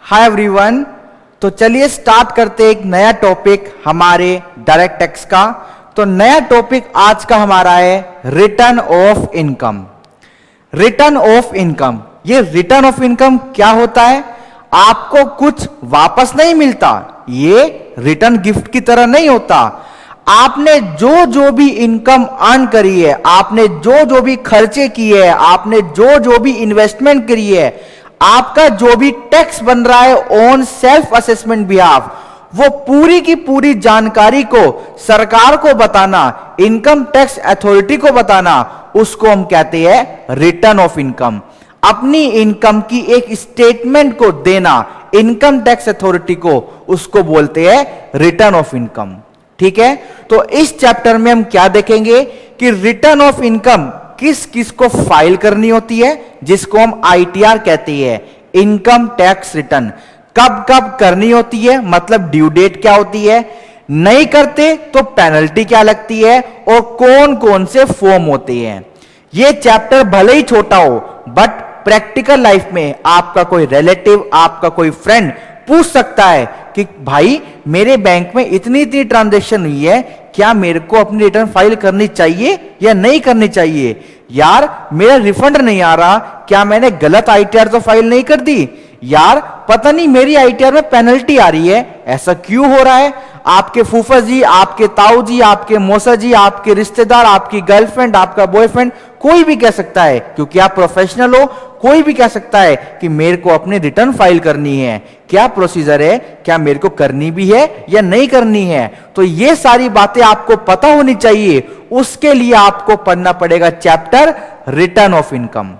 Hi everyone. तो चलिए start करते एक नया टॉपिक हमारे डायरेक्ट टैक्स का। तो नया टॉपिक आज का हमारा है return of income. Return of income, ये रिटर्न ऑफ इनकम क्या होता है? आपको कुछ वापस नहीं मिलता, ये रिटर्न गिफ्ट की तरह नहीं होता। आपने जो जो भी इनकम अर्न करी है, आपने जो जो भी खर्चे किए हैं, आपने जो जो भी इन्वेस्टमेंट करी है, आपका जो भी टैक्स बन रहा है ऑन सेल्फ असेसमेंट बिहाफ, वो पूरी की पूरी जानकारी को सरकार को बताना, इनकम टैक्स अथॉरिटी को बताना, उसको हम कहते हैं रिटर्न ऑफ इनकम। अपनी इनकम की एक स्टेटमेंट को देना इनकम टैक्स अथॉरिटी को, उसको बोलते हैं रिटर्न ऑफ इनकम। ठीक है, तो इस चैप्टर में हम क्या देखेंगे कि रिटर्न ऑफ इनकम किस किस को फाइल करनी होती है, जिसको हम आईटीआर कहते हैं, इनकम टैक्स रिटर्न कब कब करनी होती है, मतलब ड्यू डेट क्या होती है, नहीं करते तो पेनल्टी क्या लगती है, और कौन कौन से फॉर्म होते हैं। यह चैप्टर भले ही छोटा हो, बट प्रैक्टिकल लाइफ में आपका कोई रिलेटिव, आपका कोई फ्रेंड पूछ सकता है कि भाई मेरे बैंक में इतनी इतनी ट्रांजैक्शन हुई है, क्या मेरे को अपनी रिटर्न फाइल करनी चाहिए या नहीं करनी चाहिए? यार मेरा रिफंड नहीं आ रहा, क्या मैंने गलत आईटीआर तो फाइल नहीं कर दी? यार पता नहीं मेरी आईटीआर में पेनल्टी आ रही है, ऐसा क्यों हो रहा है? आपके फूफा जी, आपके ताऊ जी, आपके मौसा जी, आपके रिश्तेदार, आपकी गर्लफ्रेंड, आपका बॉयफ्रेंड, कोई भी कह सकता है, क्योंकि आप प्रोफेशनल हो, कोई भी कह सकता है कि मेरे को अपनी रिटर्न फाइल करनी है, क्या प्रोसीजर है, क्या मेरे को करनी भी है या नहीं करनी है? तो ये सारी बातें आपको पता होनी चाहिए। उसके लिए आपको पढ़ना पड़ेगा चैप्टर रिटर्न ऑफ इनकम।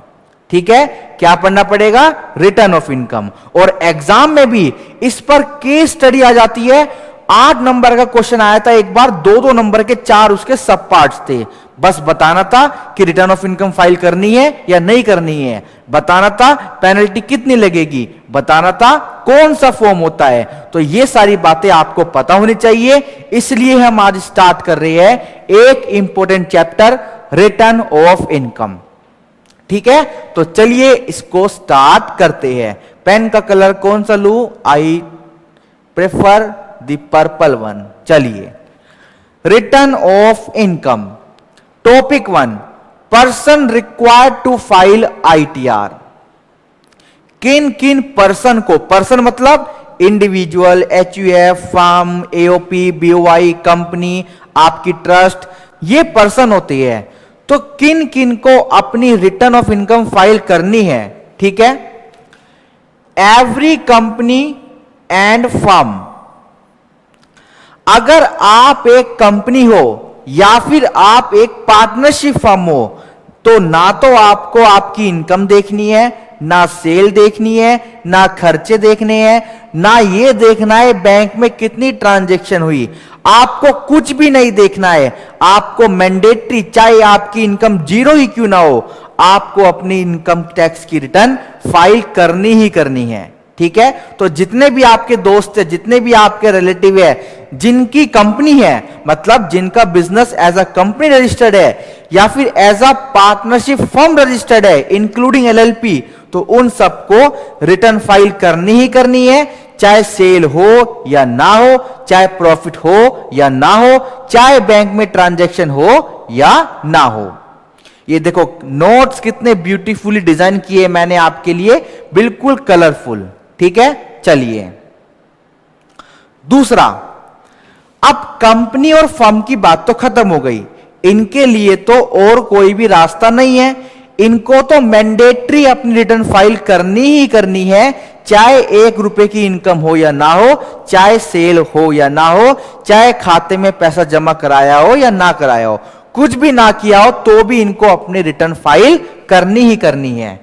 ठीक है, क्या पढ़ना पड़ेगा? Return of income. और एग्जाम में भी इस पर केस स्टडी आ जाती है। 8 नंबर का क्वेश्चन आया था एक बार, 2-2 नंबर के 4 उसके सब पार्ट्स थे। बस बताना था कि रिटर्न ऑफ इनकम फाइल करनी है या नहीं करनी है, बताना था पेनल्टी कितनी लगेगी, बताना था कौन सा फॉर्म होता है। तो ये सारी बातें आपको पता होनी चाहिए, इसलिए हम आज स्टार्ट कर रहे हैं एक important chapter return of income. ठीक है, तो चलिए इसको स्टार्ट करते हैं। पेन का कलर कौन सा लूं? I prefer the purple one. चलिए, return of income. Topic 1, person required to file ITR. किन किन पर्सन को, पर्सन मतलब individual, HUF, firm, AOP, BOI, company, आपकी ट्रस्ट, ये पर्सन होती है। तो किन किन को अपनी रिटर्न ऑफ इनकम फाइल करनी है? ठीक है, एवरी कंपनी एंड फर्म। अगर आप एक कंपनी हो या फिर आप एक पार्टनरशिप फर्म हो, तो ना तो आपको आपकी इनकम देखनी है, ना सेल देखनी है, ना खर्चे देखने हैं, ना ये देखना है बैंक में कितनी ट्रांजैक्शन हुई। आपको कुछ भी नहीं देखना है। आपको मैंडेटरी, चाहे आपकी इनकम जीरो ही क्यों ना हो, आपको अपनी इनकम टैक्स की रिटर्न फाइल करनी ही करनी है। ठीक है, तो जितने भी आपके दोस्त है, जितने भी आपके रिलेटिव है, जिनकी कंपनी है, मतलब जिनका business as a company registered है या फिर as a partnership firm registered है इंक्लूडिंग एलएलपी, तो उन सबको रिटर्न फाइल करनी ही करनी है, चाहे सेल हो या ना हो, चाहे प्रॉफिट हो या ना हो, चाहे बैंक में ट्रांजैक्शन हो या ना हो। ये देखो नोट्स कितने ब्यूटीफुली डिजाइन किए मैंने आपके लिए, बिल्कुल कलरफुल। ठीक है, चलिए दूसरा, अब कंपनी और फर्म की बात तो खत्म हो गई। इनके लिए तो और कोई भी रास्ता नहीं है, इनको तो मैंडेटरी अपनी रिटर्न फाइल करनी ही करनी है, चाहे 1 रुपए की इनकम हो या ना हो, चाहे सेल हो या ना हो, चाहे खाते में पैसा जमा कराया हो या ना कराया हो, कुछ भी ना किया हो तो भी इनको अपनी रिटर्न फाइल करनी ही करनी है।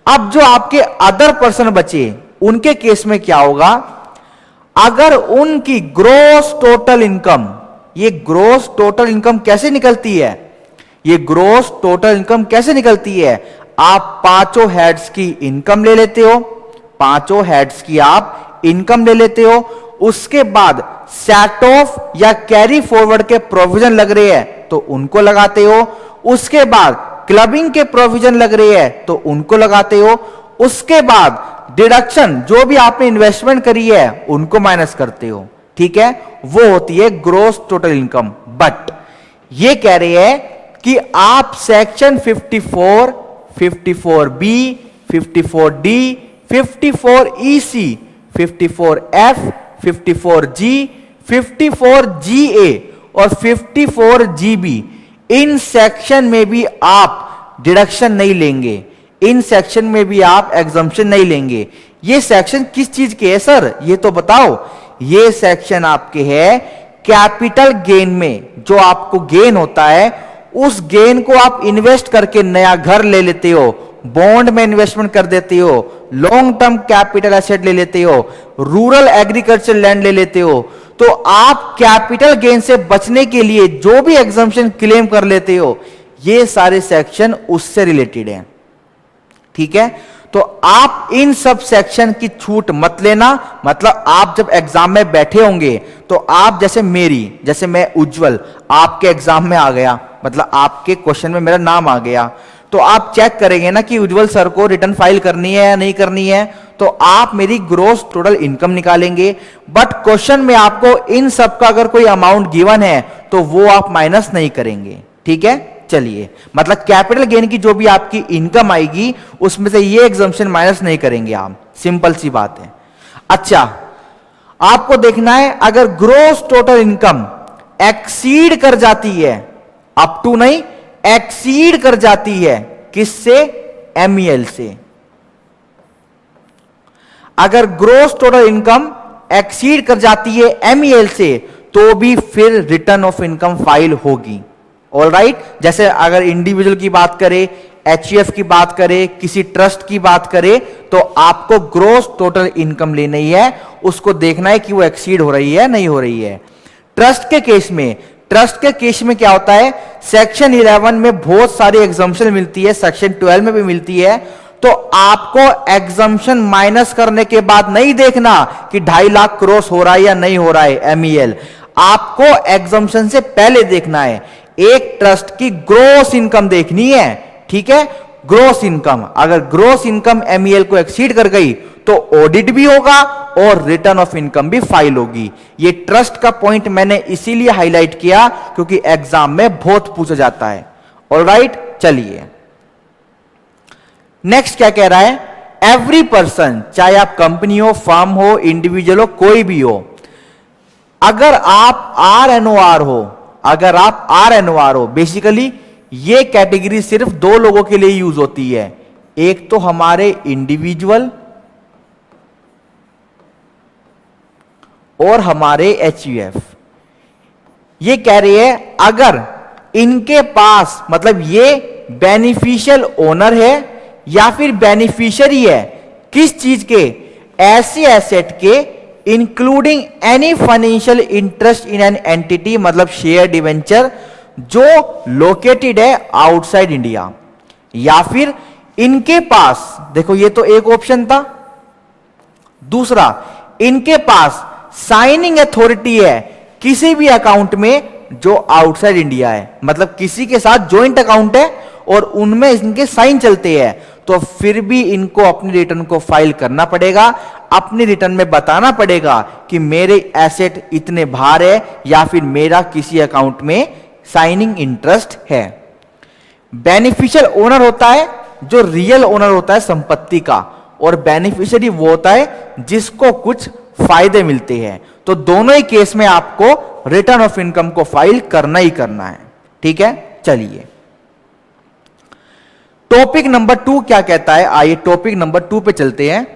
अब जो आपके अदर पर्सन बचे, उनके केस में क्या होगा? अगर उनकी ग्रॉस टोटल इनकम, ये ग्रॉस टोटल इनकम कैसे निकलती है? ये ग्रॉस टोटल इनकम कैसे निकलती है? आप 5 हेड्स की इनकम ले लेते हो, 5 हेड्स की आप इनकम ले लेते हो, उसके बाद सेट ऑफ या कैरी फॉरवर्ड के प्रोविजन लग रहे हैं तो उनको लगाते हो, उसके बाद क्लबिंग के प्रोविजन लग रहे हैं तो उनको लगाते हो, उसके बाद डिडक्शन जो भी आपने इन्वेस्टमेंट करी है उनको माइनस करते हो, ठीक है, वो होती है ग्रॉस टोटल इनकम। बट ये कह रहे हैं कि आप section 54, 54B, 54D, 54EC, 54F, 54G, 54GA और 54GB इन सेक्शन में भी आप डिडक्शन नहीं लेंगे, इन सेक्शन में भी आप एग्जम्पशन नहीं लेंगे। ये सेक्शन किस चीज के है सर, ये तो बताओ। ये सेक्शन आपके है कैपिटल गेन में, जो आपको गेन होता है उस गेन को आप इन्वेस्ट करके नया घर ले लेते हो, बॉन्ड में इन्वेस्टमेंट कर देते हो, लॉन्ग टर्म कैपिटल एसेट ले लेते हो, रूरल एग्रीकल्चर लैंड ले लेते हो। तो आप कैपिटल गेन से बचने के लिए जो भी एग्जम्पशन क्लेम कर लेते हो, ये सारे सेक्शन उससे रिलेटेड हैं, ठीक है। तो आप इन सब सेक्शन की छूट मत लेना। मतलब आप जब एग्जाम में बैठे होंगे तो आप जैसे मैं उज्जवल आपके एग्जाम में आ गया, मतलब आपके क्वेश्चन में मेरा नाम आ गया, तो आप चेक करेंगे ना कि उज्जवल सर को रिटर्न फाइल करनी है या नहीं करनी है, तो आप मेरी ग्रॉस टोटल इनकम निकालेंगे। बट क्वेश्चन में आपको इन सब का अगर कोई अमाउंट गिवन है तो वो आप माइनस नहीं करेंगे, ठीक है। चलिए, मतलब कैपिटल गेन की जो भी आपकी इनकम आएगी उसमें से ये एग्जम्पशन माइनस नहीं करेंगे आप, सिंपल सी बात है। अच्छा, आपको देखना है अगर ग्रॉस टोटल इनकम एक्सीड कर जाती है, अप टू नहीं, एक्सीड कर जाती है किससे, एमईएल से। अगर ग्रॉस टोटल इनकम एक्सीड कर जाती है एमईएल से तो भी फिर रिटर्न ऑफ इनकम फाइल होगी। ऑलराइट, जैसे अगर इंडिविजुअल की बात करें, एचयूएफ की बात करें, किसी ट्रस्ट की बात करें, तो आपको ग्रॉस टोटल इनकम लेनी है, उसको देखना है कि वो एक्सीड हो रही है नहीं हो रही है। ट्रस्ट के केस में क्या होता है, सेक्शन 11 में बहुत सारी एग्जम्पशन मिलती है, सेक्शन 12 में भी मिलती है। तो आपको एग्जम्पशन माइनस करने के बाद नहीं देखना कि 2.5 लाख क्रॉस हो रहा है या नहीं हो रहा है एमईएल, आपको एग्जम्पशन से पहले देखना है। एक ट्रस्ट की ग्रॉस इनकम देखनी है, ठीक है, ग्रॉस इनकम। अगर ग्रॉस इनकम एमईएल को एक्सीड कर गई तो ऑडिट भी होगा और रिटर्न ऑफ इनकम भी फाइल होगी। ये ट्रस्ट का पॉइंट मैंने इसीलिए हाईलाइट किया क्योंकि एग्जाम में बहुत पूछा जाता है। ऑलराइट, चलिए नेक्स्ट क्या कह रहा है, एवरी पर्सन, चाहे आप कंपनी हो, फर्म हो, इंडिविजुअल हो, कोई भी हो, अगर आप आरएनओआर हो, बेसिकली ये कैटेगरी सिर्फ 2 लोगों के लिए यूज होती है, एक तो हमारे इंडिविजुअल और हमारे एचयूएफ। ये कह रही है अगर इनके पास, मतलब ये बेनिफिशियल ओनर है या फिर बेनिफिशियरी है किस चीज के, ऐसे एसेट के including any financial interest in an entity, मतलब शेयर डिवेंचर जो लोकेटेड है आउटसाइड इंडिया, या फिर इनके पास, देखो ये तो एक ऑप्शन था, दूसरा इनके पास साइनिंग अथॉरिटी है किसी भी अकाउंट में जो आउटसाइड इंडिया है, मतलब किसी के साथ ज्वाइंट अकाउंट है और उनमें इनके साइन चलते हैं, तो फिर भी इनको अपनी रिटर्न को फाइल करना पड़ेगा। अपनी रिटर्न में बताना पड़ेगा कि मेरे एसेट इतने बाहर है या फिर मेरा किसी अकाउंट में साइनिंग इंटरेस्ट है। बेनिफिशियल ओनर होता है जो रियल ओनर होता है संपत्ति का, और बेनिफिशियरी वो होता है जिसको कुछ फायदे मिलते हैं। तो दोनों ही केस में आपको रिटर्न ऑफ इनकम को फाइल करना ही करना है, ठीक है। चलिए टॉपिक नंबर 2 क्या कहता है, आइए टॉपिक नंबर 2 पे चलते हैं।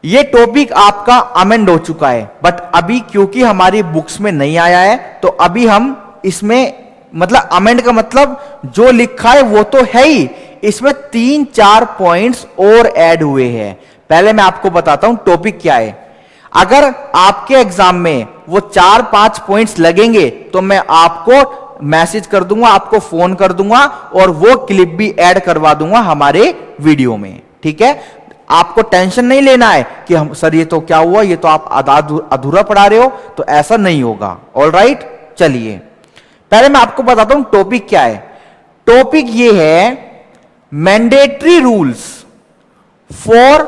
ये टॉपिक आपका अमेंड हो चुका है, बट अभी क्योंकि हमारी बुक्स में नहीं आया है तो अभी हम इसमें, मतलब अमेंड का मतलब जो लिखा है वो तो है ही, इसमें 3-4 पॉइंट्स और ऐड हुए हैं। पहले मैं आपको बताता हूं टॉपिक क्या है। अगर आपके एग्जाम में वो 4-5 पॉइंट्स लगेंगे तो मैं आपको मैसेज कर दूंगा, आपको फोन कर दूंगा और वो क्लिप भी ऐड करवा दूंगा हमारे वीडियो में, ठीक है। आपको टेंशन नहीं लेना है कि हम सर ये तो क्या हुआ, ये तो आप अधूरा पढ़ा रहे हो, तो ऐसा नहीं होगा। ऑलराइट, चलिए पहले मैं आपको बताता हूं टॉपिक क्या है। टॉपिक ये है mandatory rules for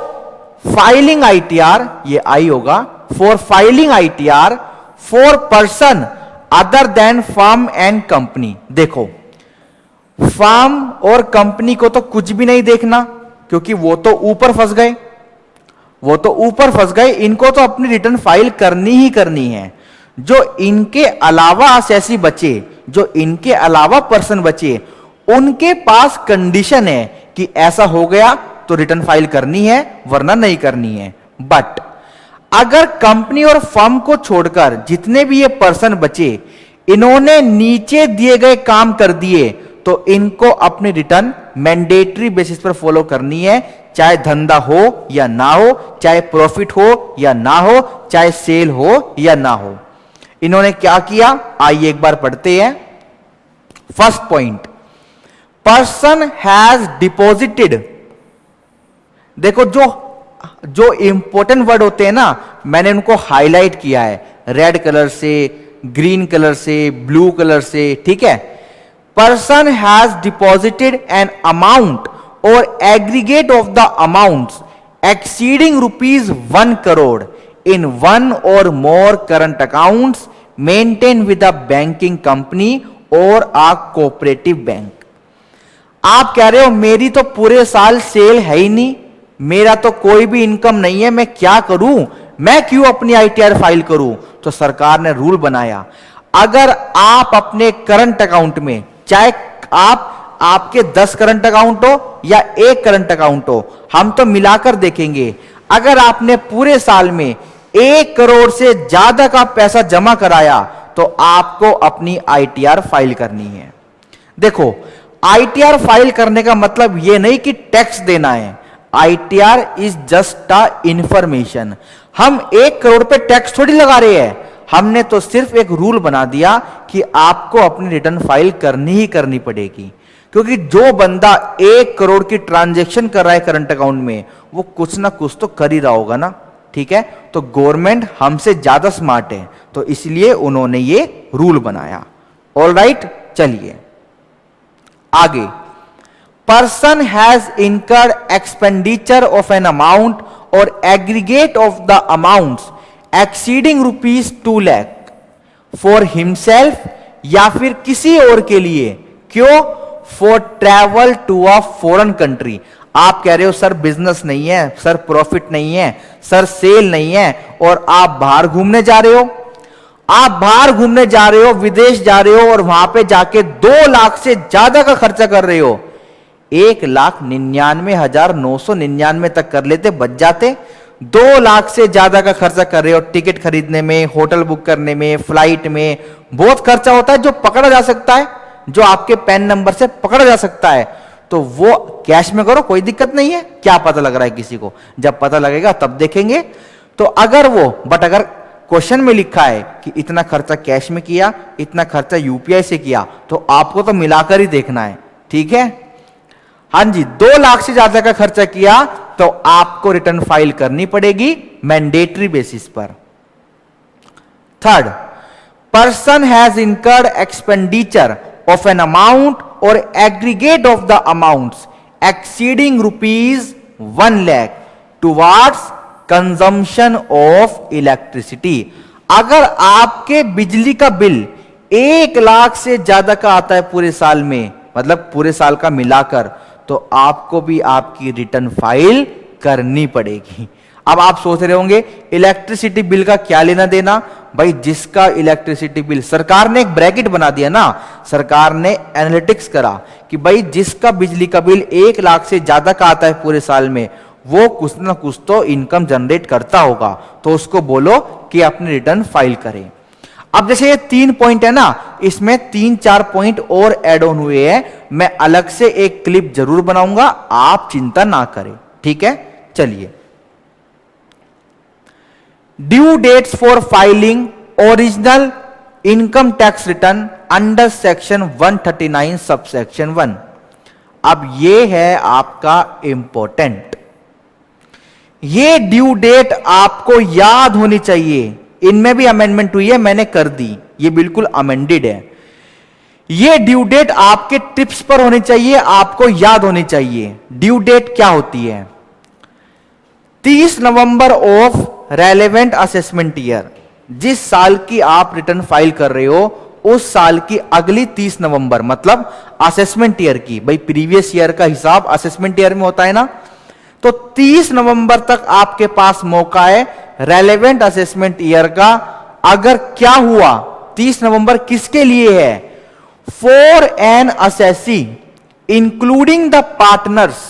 filing ITR, ये आई होगा, for filing ITR for person other than firm and company. देखो, फर्म और कंपनी को तो कुछ भी नहीं देखना, क्योंकि वो तो ऊपर फंस गए, इनको तो अपनी रिटर्न फाइल करनी ही करनी है। जो इनके अलावा असेसी बचे, जो इनके अलावा पर्सन बचे, उनके पास कंडीशन है कि ऐसा हो गया तो रिटर्न फाइल करनी है, वरना नहीं करनी है। बट अगर कंपनी और फर्म को छोड़कर जितने भी ये पर्सन बचे, इन्होंने नीचे दिए गए काम कर दिए, तो इनको अपनी रिटर्न मैंडेटरी बेसिस पर फॉलो करनी है, चाहे धंधा हो या ना हो, चाहे प्रॉफिट हो या ना हो, चाहे सेल हो या ना हो। इन्होंने क्या किया, आइए एक बार पढ़ते हैं। First point, person has deposited. देखो, जो इंपॉर्टेंट वर्ड होते हैं ना, मैंने उनको हाईलाइट किया है रेड कलर से, ग्रीन कलर से, ब्लू कलर से, ठीक है। Person has deposited an amount और aggregate of the amounts exceeding ₹1 crore in one or more current accounts maintained with a banking company or a cooperative bank। आप कह रहे हो मेरी तो पूरे साल सेल है ही नहीं, मेरा तो कोई भी इनकम नहीं है, मैं क्या करूं, मैं क्यों अपनी आईटीआर फाइल करूं? तो सरकार ने रूल बनाया, अगर आप अपने करंट अकाउंट में, चाहे आपके 10 करंट अकाउंट हो या 1 करंट अकाउंट हो, हम तो मिलाकर देखेंगे, अगर आपने पूरे साल में 1 करोड़ से ज्यादा का पैसा जमा कराया तो आपको अपनी आईटीआर फाइल करनी है। देखो, आईटीआर फाइल करने का मतलब यह नहीं कि टैक्स देना है। ITR is just a information. हम 1 करोड़ पे टैक्स थोड़ी लगा रहे हैं, हमने तो सिर्फ एक रूल बना दिया कि आपको अपनी रिटर्न फाइल करनी ही करनी पड़ेगी। क्योंकि जो बंदा 1 करोड़ की ट्रांजैक्शन कर रहा है करंट अकाउंट में, वो कुछ ना कुछ तो कर ही रहा होगा ना, ठीक है। तो गवर्नमेंट हमसे ज्यादा स्मार्ट है, तो इसलिए उन्होंने ये रूल बनाया। ऑलराइट, चलिए आगे। Person has incurred expenditure of an amount और aggregate of the amounts exceeding ₹2 lakh for himself या फिर किसी और के लिए। क्यों? For travel to a foreign country. आप कह रहे हो सर बिजनेस नहीं है, सर प्रॉफिट नहीं है, सर सेल नहीं है, और आप बाहर घूमने जा रहे हो, विदेश जा रहे हो, और वहां पे जाके 2 लाख से ज्यादा का खर्चा कर रहे हो। 1,99,999 तक कर लेते, बच जाते। 2 लाख से ज्यादा का खर्चा कर रहे हो, टिकट खरीदने में, होटल बुक करने में, फ्लाइट में, बहुत खर्चा होता है जो पकड़ा जा सकता है, जो आपके पैन नंबर से पकड़ा जा सकता है। तो वो कैश में करो, कोई दिक्कत नहीं है। क्या पता लग रहा है किसी को? जब पता लगेगा तब देखेंगे। तो अगर क्वेश्चन में लिखा है कि इतना खर्चा कैश में किया, इतना खर्चा यूपीआई से किया, तो आपको तो मिलाकर ही देखना है, ठीक है। हां जी, 2 लाख से ज्यादा का खर्चा किया तो आपको रिटर्न फाइल करनी पड़ेगी मैंडेटरी बेसिस पर। Third, person has incurred expenditure of an amount और aggregate of the amounts exceeding ₹1 lakh towards consumption of electricity. अगर आपके बिजली का बिल 1 लाख से ज्यादा का आता है पूरे साल में, मतलब पूरे साल का मिलाकर, तो आपको भी आपकी रिटर्न फाइल करनी पड़ेगी। अब आप सोच रहे होंगे इलेक्ट्रिसिटी बिल का क्या लेना देना? भाई जिसका इलेक्ट्रिसिटी बिल, सरकार ने एक ब्रैकेट बना दिया ना, सरकार ने एनालिटिक्स करा कि भाई जिसका बिजली का बिल 1 लाख से ज्यादा का आता है पूरे साल में, वो कुछ ना कुछ तो इनकम जनरेट करता होगा, तो उसको बोलो कि अपनी रिटर्न फाइल करें। अब जैसे ये 3 पॉइंट है ना, इसमें 3-4 पॉइंट और ऐड ऑन हुए हैं। मैं अलग से एक क्लिप जरूर बनाऊंगा, आप चिंता ना करें, ठीक है। चलिए, due dates for filing original income tax return under section 139 subsection 1। अब ये है आपका इंपॉर्टेंट, ये ड्यू डेट आपको याद होनी चाहिए। इनमें भी अमेंडमेंट हुई है, मैंने कर दी, ये बिल्कुल अमेंडेड है। ये ड्यू डेट आपके टिप्स पर होनी चाहिए, आपको याद होनी चाहिए। ड्यू डेट क्या होती है? 30 November of relevant assessment year. जिस साल की आप रिटर्न फाइल कर रहे हो उस साल की अगली 30 नवंबर, मतलब असेसमेंट ईयर की। भाई प्रीवियस ईयर का हिसाब असेसमेंट ईयर में होता है ना, तो 30 नवंबर तक आपके पास मौका है रेलेवेंट असेसमेंट ईयर का। अगर क्या हुआ, 30 नवंबर किसके लिए है? For an assessee including the partners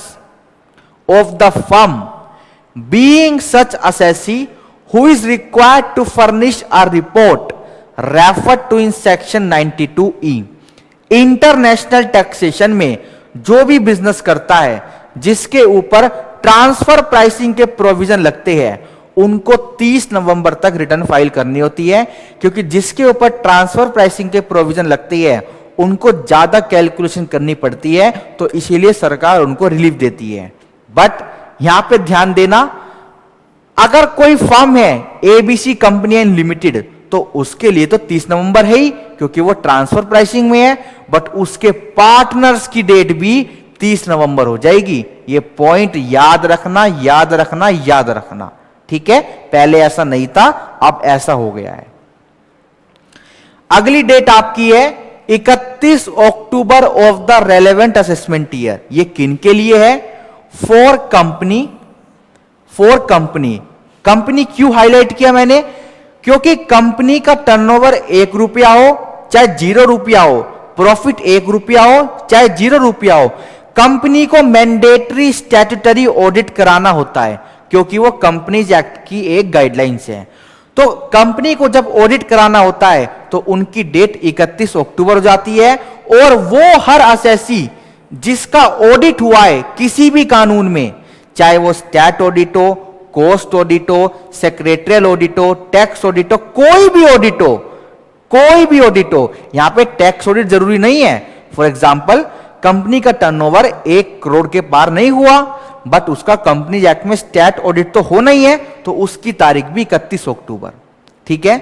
of the firm being such assessee who is required to furnish a report referred to in section 92E। International taxation में जो भी बिजनेस करता है जिसके ऊपर ट्रांसफर प्राइसिंग के प्रोविजन लगते हैं उनको 30 नवंबर तक रिटर्न फाइल करनी होती है, क्योंकि जिसके ऊपर ट्रांसफर प्राइसिंग के प्रोविजन लगती है उनको ज्यादा कैलकुलेशन करनी पड़ती है, तो इसीलिए सरकार उनको रिलीफ देती है। बट यहां पे ध्यान देना, अगर कोई फर्म है एबीसी कंपनी एंड लिमिटेड तो उसके लिए तो 30 नवंबर है ही, क्योंकि वो ट्रांसफर प्राइसिंग में है। बट उसके पार्टनर्स की डेट भी 30 नवंबर हो जाएगी। ये पॉइंट याद रखना, याद रखना, याद रखना, ठीक है? पहले ऐसा नहीं था, अब ऐसा हो गया है। अगली डेट आपकी है 31 October of the relevant assessment year. ये किन के लिए है? For company. For company, company क्यों हाईलाइट किया मैंने? क्योंकि कंपनी का टर्नओवर 1 रुपया हो चाहे 0 रुपया हो, प्रॉफिट 1 रुपया हो चाहे 0 रुपया हो, कंपनी को मैंडेटरी स्टैट्यूटरी ऑडिट कराना होता है, क्योंकि वो कंपनीज एक्ट की एक गाइडलाइंस है। तो कंपनी को जब ऑडिट कराना होता है तो उनकी डेट 31 अक्टूबर हो जाती है। और वो हर असेसी जिसका ऑडिट हुआ है किसी भी कानून में, चाहे वो स्टैट ऑडिट हो, कॉस्ट ऑडिट हो, सेक्रेटरियल ऑडिट हो, टैक्स ऑडिट हो, कोई भी ऑडिट हो, कोई भी ऑडिट हो। यहां पे टैक्स ऑडिट जरूरी नहीं है। फॉर एग्जांपल, कंपनी का टर्नओवर 1 करोड़ के पार नहीं हुआ, बट उसका कंपनी एक्ट में स्टैट ऑडिट तो होना ही है, तो उसकी तारीख भी 31 अक्टूबर, ठीक है?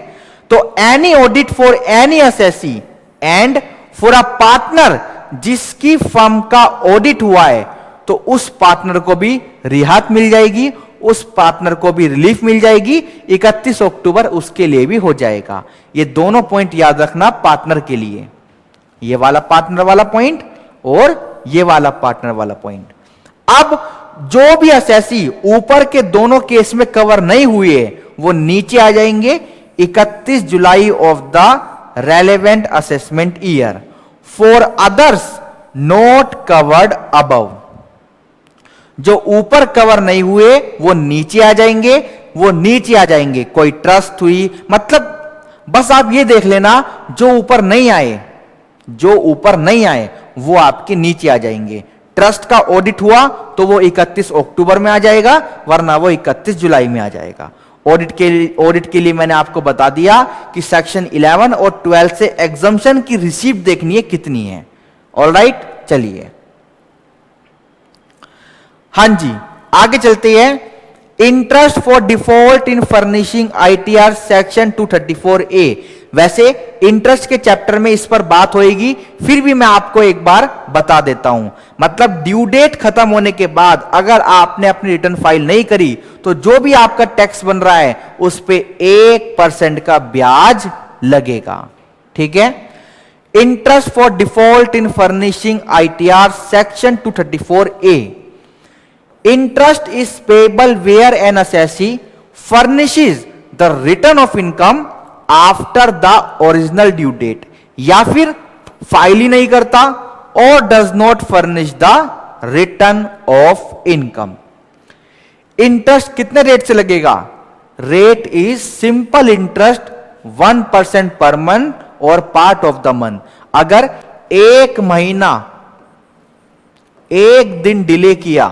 तो any audit for any assessee and for a partner जिसकी फर्म का ऑडिट हुआ है, तो उस पार्टनर को भी रियायत मिल जाएगी, उस पार्टनर को भी रिलीफ मिल जाएगी। 31 अक्टूबर उसके लिए भी हो जाएगा। ये दोनों पॉइंट याद रखना पार्टनर के लिए, ये वाला पार्टनर वाला पॉइंट और ये वाला पार्टनर वाला पॉइंट। अब जो भी असेसी ऊपर के दोनों केस में कवर नहीं हुए वो नीचे आ जाएंगे 31 July of the relevant assessment year. For others not covered above, जो ऊपर कवर नहीं हुए वो नीचे आ जाएंगे, वो नीचे आ जाएंगे। कोई ट्रस्ट हुई, मतलब बस आप ये देख लेना, जो ऊपर नहीं आए, जो ऊपर नहीं आए वो आपके नीचे आ जाएंगे। ट्रस्ट का ऑडिट हुआ तो वो 31 अक्टूबर में आ जाएगा, वरना वो 31 जुलाई में आ जाएगा। ऑडिट के लिए मैंने आपको बता दिया कि सेक्शन 11 और 12 से एग्जम्पशन की रिसीप्ट देखनी है कितनी है। ऑलराइट, चलिए हां जी आगे चलते हैं। Interest for default in furnishing ITR section 234A। वैसे इंटरेस्ट के चैप्टर में इस पर बात होएगी, फिर भी मैं आपको एक बार बता देता हूं। मतलब ड्यू डेट खत्म होने के बाद अगर आपने अपनी रिटर्न फाइल नहीं करी तो जो भी आपका टैक्स बन रहा है उस पे 1% का ब्याज लगेगा, ठीक है? Interest for default in furnishing ITR section 234A। Interest is payable where an assessee furnishes the return of income after the original due date, या फिर फाइल ही नहीं करता और does not furnish the return of income। Interest कितने rate से लगेगा? Rate is simple interest 1% per month और part of the month. अगर एक महीना एक दिन डिले किया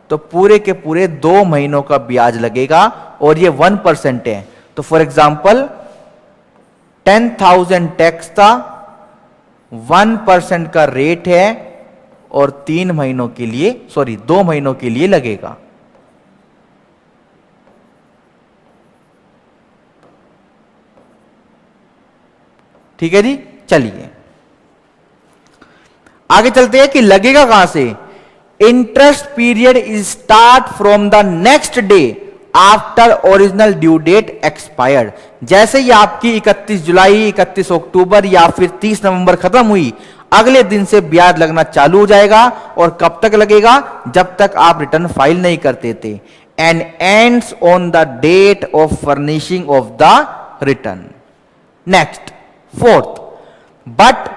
तो पूरे के पूरे 2 महीनों का ब्याज लगेगा, और ये 1% है। तो फॉर एग्जाम्पल 10,000 टैक्स था, 1% का रेट है और 3 महीनों के लिए, सॉरी 2 महीनों के लिए लगेगा। ठीक है जी, चलिए आगे चलते हैं कि लगेगा कहां से। Interest period is start from the next day after original due date expired. जैसे ही आपकी 31 जुलाई, 31 अक्टूबर या फिर 30 नवंबर खत्म हुई, अगले दिन से ब्याज लगना चालू हो जाएगा। और कब तक लगेगा? जब तक आप रिटर्न फाइल नहीं करते थे। And ends on the date of furnishing of the return. Next, fourth, but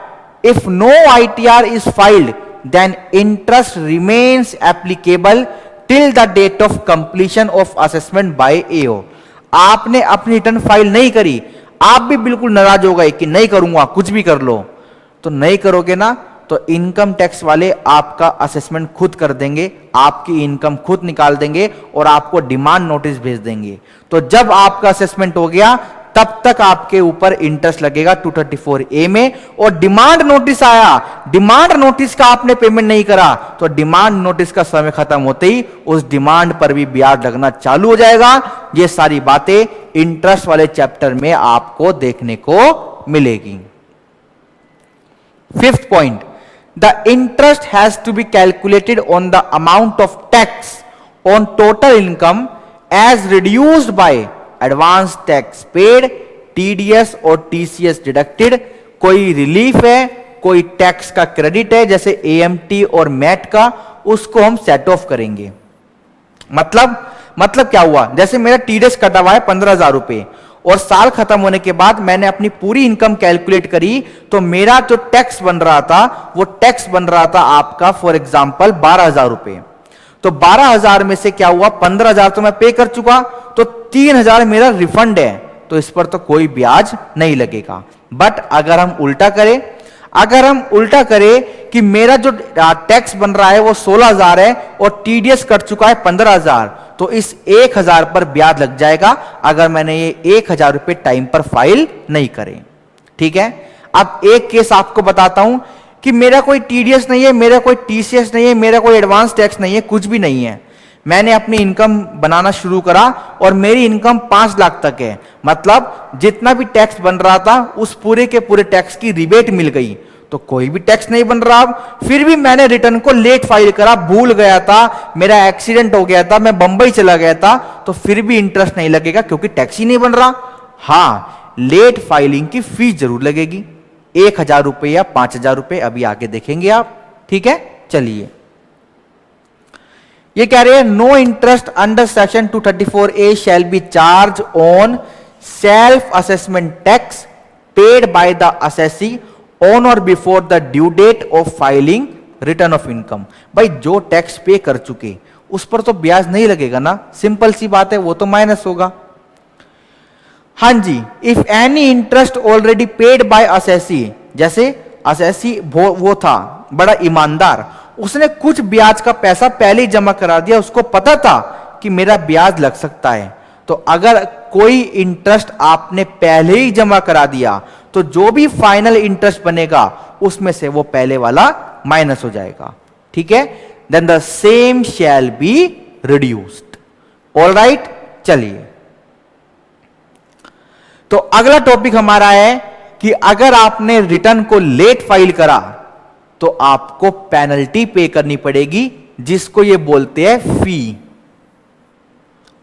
if no ITR is filed, then interest remains applicable till the date of completion of assessment by AO। आपने अपनी return file नहीं करी, आप भी बिल्कुल नाराज हो गए कि नहीं करूंगा, कुछ भी कर लो, तो नहीं करोगे ना, तो इनकम टैक्स वाले आपका असेसमेंट खुद कर देंगे, आपकी इनकम खुद निकाल देंगे और आपको डिमांड नोटिस भेज देंगे। तो जब आपका असेसमेंट हो गया, तब तक आपके ऊपर इंटरेस्ट लगेगा 234A में। और डिमांड नोटिस आया, डिमांड नोटिस का आपने पेमेंट नहीं करा, तो डिमांड नोटिस का समय खत्म होते ही उस डिमांड पर भी ब्याज लगना चालू हो जाएगा। ये सारी बातें इंटरेस्ट वाले चैप्टर में आपको देखने को मिलेगी। Fifth point, the interest has to be calculated on the amount of tax on total income as reduced by advance tax paid, TDS और टीसीएस डिडक्टेड। कोई रिलीफ है, कोई टैक्स का क्रेडिट है, जैसे एएमटी और मैट का, उसको हम सेट ऑफ करेंगे। मतलब क्या हुआ, जैसे मेरा टीडीएस कटा हुआ है 15,000 रुपए, और साल खत्म होने के बाद मैंने अपनी पूरी इनकम कैलकुलेट करी, तो मेरा जो टैक्स बन रहा था, वो टैक्स बन रहा था आपका फॉर एग्जाम्पल 12,000 रुपए। तो 12,000 में से क्या हुआ, 15,000 तो मैं पे कर चुका, तो 3,000 मेरा रिफंड है, तो इस पर तो कोई ब्याज नहीं लगेगा। बट अगर हम उल्टा करें कि मेरा जो टैक्स बन रहा है वो 16,000 है और टीडीएस कट चुका है 15,000, तो इस 1,000 पर ब्याज लग जाएगा अगर मैंने ये 1,000 रुपए टाइम पर फाइल नहीं करे। ठीक है, अब एक केस आपको बताता हूं कि मेरा कोई टीडीएस नहीं है, मेरा कोई टीसीएस नहीं है, मेरा कोई एडवांस टैक्स नहीं है, कुछ भी नहीं है। मैंने अपनी इनकम बनाना शुरू करा और मेरी इनकम 5 लाख तक है, मतलब जितना भी टैक्स बन रहा था उस पूरे के पूरे टैक्स की रिबेट मिल गई, तो कोई भी टैक्स नहीं बन रहा। अब फिर भी मैंने रिटर्न को लेट फाइल करा, भूल गया था, मेरा एक्सीडेंट हो गया था, मैं बंबई चला गया था, तो फिर भी इंटरेस्ट नहीं लगेगा क्योंकि टैक्स ही नहीं बन रहा। हाँ, लेट फाइलिंग की फीस जरूर लगेगी, 1,000 रुपए या 5,000 रुपए, अभी आगे देखेंगे आप। ठीक है, चलिए, ये कह रहे हैं no interest under section 234A shall be charge on self assessment tax paid by the assessee on और before the due date of filing return of income. भाई जो टैक्स पे कर चुके उस पर तो ब्याज नहीं लगेगा ना, सिंपल सी बात है, वो तो माइनस होगा। हां जी, if any interest already paid by assessee, जैसे असेसी वो था बड़ा ईमानदार, उसने कुछ ब्याज का पैसा पहले ही जमा करा दिया, उसको पता था कि मेरा ब्याज लग सकता है, तो अगर कोई इंटरेस्ट आपने पहले ही जमा करा दिया तो जो भी फाइनल इंटरेस्ट बनेगा उसमें से वो पहले वाला माइनस हो जाएगा। ठीक है, then the same shall be reduced. Alright, चलिए, तो अगला टॉपिक हमारा है कि अगर आपने रिटर्न को लेट फाइल करा तो आपको पेनल्टी पे करनी पड़ेगी, जिसको ये बोलते हैं फी।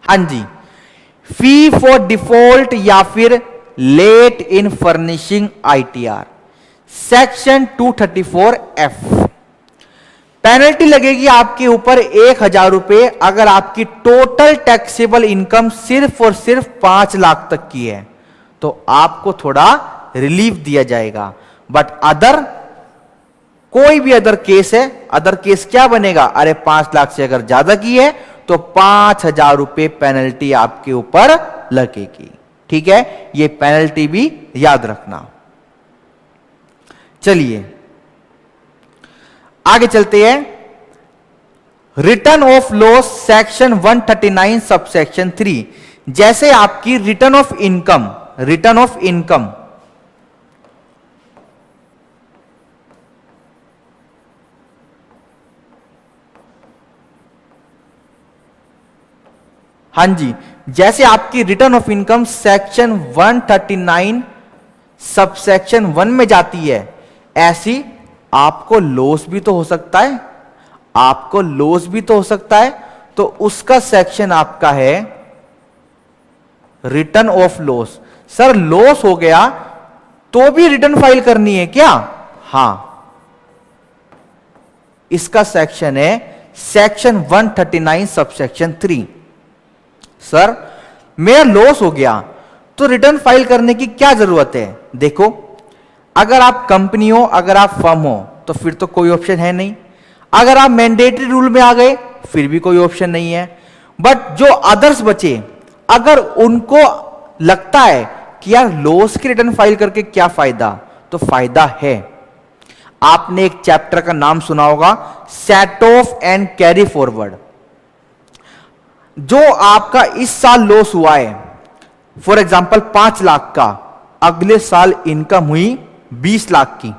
हां जी, फी फॉर डिफॉल्ट या फिर late in furnishing ITR, section 234F। Penalty लगेगी आपके ऊपर 1,000 रुपए अगर आपकी टोटल टैक्सेबल इनकम सिर्फ और सिर्फ 5 लाख तक की है, तो आपको थोड़ा रिलीफ दिया जाएगा। बट अदर कोई भी अदर केस है, अदर केस क्या बनेगा, अरे 5 लाख से अगर ज्यादा की है तो 5,000 रुपए पेनल्टी आपके ऊपर लगेगी। ठीक है, ये पेनल्टी भी याद रखना। चलिए आगे चलते हैं। Return of loss section 139 subsection 3, जैसे आपकी रिटर्न ऑफ इनकम हां जी, जैसे आपकी return of income section 139 subsection 1 में जाती है, ऐसी आपको लॉस भी तो हो सकता है, आपको लॉस भी तो हो सकता है, तो उसका सेक्शन आपका है return of loss. Sir loss हो गया तो भी रिटर्न फाइल करनी है क्या? हां, इसका सेक्शन है सेक्शन 139 सबसेक्शन 3। सर मेरा लॉस हो गया तो रिटर्न फाइल करने की क्या जरूरत है? देखो, अगर आप कंपनी हो, अगर आप फर्म हो, तो फिर तो कोई ऑप्शन है नहीं। अगर आप मैंडेटरी रूल में आ गए फिर भी कोई ऑप्शन नहीं है। बट जो अदर्स बचे, अगर उनको लगता है कि यार लॉस की रिटर्न फाइल करके क्या फायदा, तो फायदा है। आपने एक चैप्टर का नाम सुना होगा, set of and carry forward. जो आपका इस साल लॉस हुआ है, फॉर एग्जांपल 5 लाख का, अगले साल इनकम हुई 20 लाख की,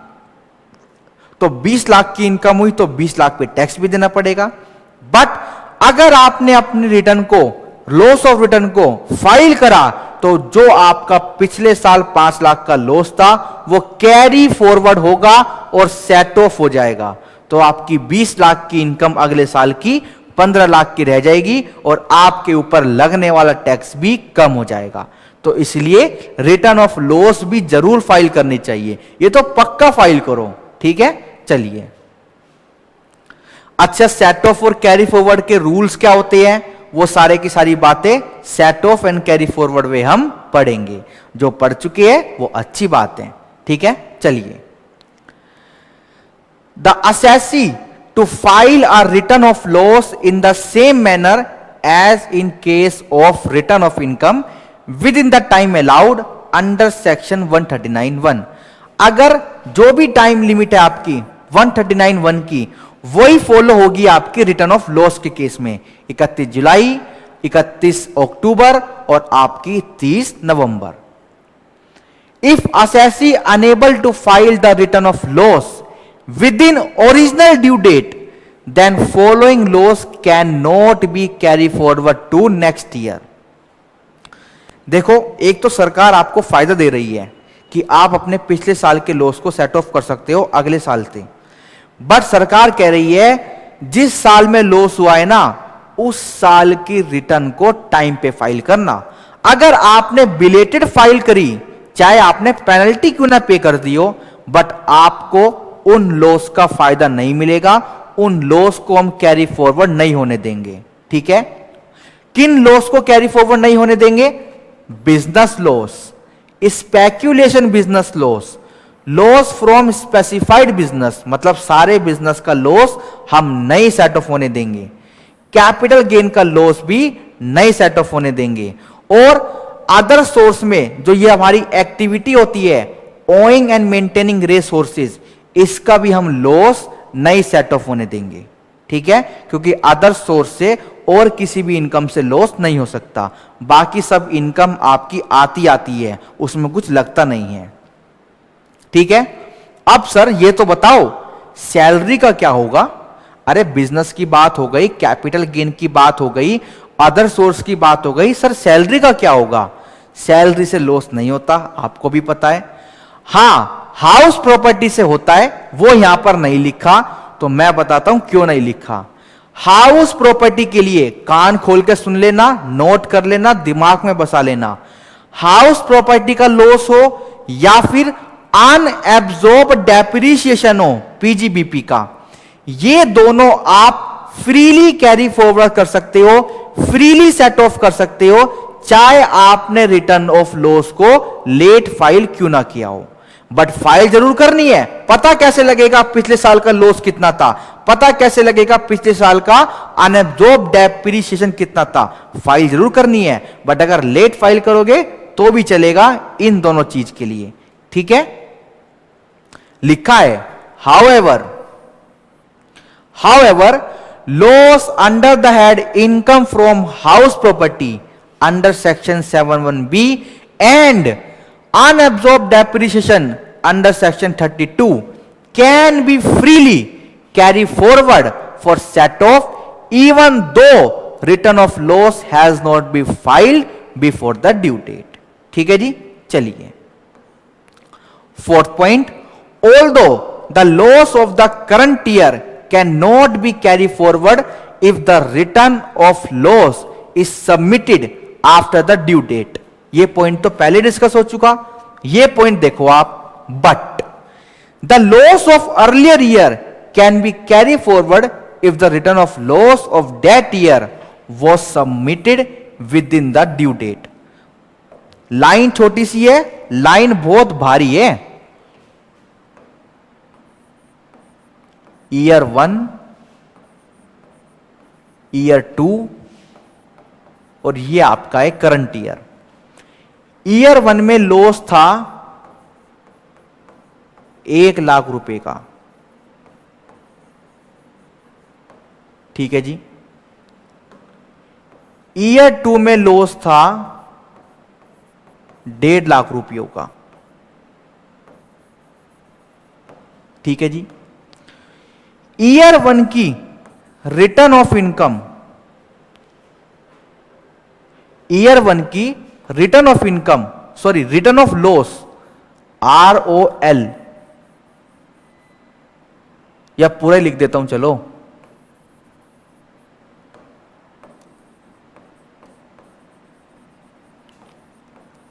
तो 20 लाख की इनकम हुई तो 20 लाख पे टैक्स भी देना पड़ेगा। बट अगर आपने अपने रिटर्न को, लॉस ऑफ रिटर्न को फाइल करा, तो जो आपका पिछले साल 5 लाख का लॉस था वो कैरी फॉरवर्ड होगा और सेट ऑफ हो जाएगा। तो आपकी 20 लाख की इनकम अगले साल की 15 लाख की रह जाएगी और आपके ऊपर लगने वाला टैक्स भी कम हो जाएगा। तो इसलिए रिटर्न ऑफ लॉस भी जरूर फाइल करनी चाहिए, ये तो पक्का फाइल करो। ठीक है, चलिए। अच्छा, सेट ऑफ और कैरी फॉरवर्ड के रूल्स क्या होते हैं, वो सारे की सारी बातें set of and carry forward में हम पढ़ेंगे। जो पढ़ चुके हैं वो अच्छी बात है। ठीक है, चलिए। The assessee to file a return of loss in the same manner as in case of return of income within the time allowed under section 139(1). अगर जो भी टाइम लिमिट है आपकी 139(1) की, वही फॉलो होगी आपकी रिटर्न ऑफ लॉस के केस में। 31 जुलाई, 31 अक्टूबर और आपकी 30 नवंबर। If assessee unable to file the return of loss within original due date, then following loss cannot be carry forward to next year। देखो, एक तो सरकार आपको फायदा दे रही है कि आप अपने पिछले साल के लॉस को सेट ऑफ कर सकते हो अगले साल से। बट सरकार कह रही है जिस साल में लॉस हुआ है ना, उस साल की रिटर्न को टाइम पे फाइल करना। अगर आपने बिलेटेड फाइल करी, चाहे आपने पेनल्टी क्यों ना पे कर दी हो, बट आपको उन लॉस का फायदा नहीं मिलेगा। उन लॉस को हम कैरी फॉरवर्ड नहीं होने देंगे। ठीक है, किन लॉस को कैरी फॉरवर्ड नहीं होने देंगे? Business loss, speculation business loss, loss from specified business, मतलब सारे बिजनेस का लॉस हम नहीं सेट ऑफ होने देंगे। कैपिटल गेन का लॉस भी नहीं सेट ऑफ होने देंगे। और अदर सोर्स में जो ये हमारी एक्टिविटी होती है, ओइंग एंड मेंटेनिंग रिसोर्सेज, इसका भी हम लॉस नहीं सेट ऑफ होने देंगे। ठीक है, क्योंकि अदर सोर्स से और किसी भी इनकम से लॉस नहीं हो सकता। बाकी सब इनकम आपकी आती आती है, उसमें कुछ लगता नहीं है। ठीक है, अब सर ये तो बताओ सैलरी का क्या होगा? अरे बिजनेस की बात हो गई, कैपिटल गेन की बात हो गई, अदर सोर्स की बात हो गई, सर सैलरी का क्या होगा? सैलरी से लॉस नहीं होता, आपको भी पता है। हां, हाउस प्रॉपर्टी से होता है, वो यहां पर नहीं लिखा, तो मैं बताता हूं क्यों नहीं लिखा। हाउस प्रॉपर्टी के लिए कान खोल के सुन लेना, नोट कर लेना, दिमाग में बसा लेना। हाउस प्रॉपर्टी का लॉस हो या फिर अनएब्जॉर्ब डेप्रिसिएशन हो पीजीबीपी का, ये दोनों आप फ्रीली कैरी फॉरवर्ड कर सकते हो, फ्रीली सेट ऑफ कर सकते हो, चाहे आपने रिटर्न ऑफ लॉस को लेट फाइल क्यों ना किया हो। बट फाइल जरूर करनी है। पता कैसे लगेगा पिछले साल का लॉस कितना था? पता कैसे लगेगा पिछले साल का अनएब्जॉर्ब डेप्रिसिएशन कितना था? फाइल जरूर करनी है। बट अगर लेट फाइल करोगे तो भी चलेगा इन दोनों चीज के लिए। ठीक है, लिखा है however loss under the head income from house property under section 71(b) and unabsorbed depreciation under section 32 can be freely carry forward for set off even though return of loss has not been filed before the due date। ठीक है जी, चलिए। Fourth point, although the loss of the current year can not be carry forward if the return of loss is submitted after the due date. ये point तो पहले discuss हो चुका, ये पॉइंट देखो आप। But the loss of earlier year can be carry forward if the return of loss of that year was submitted within the due date. Line छोटी सी है, लाइन बहुत भारी है। ईयर 1, ईयर 2 और ये आपका है करंट ईयर। ईयर 1 में लॉस था 1 लाख रुपए का, ठीक है जी। ईयर 2 में लॉस था 1.5 लाख रुपयों का, ठीक है जी। ईयर 1 की रिटर्न ऑफ इनकम, ईयर 1 की return of income, sorry return of loss, ROL, या पूरा ही लिख देता हूं चलो।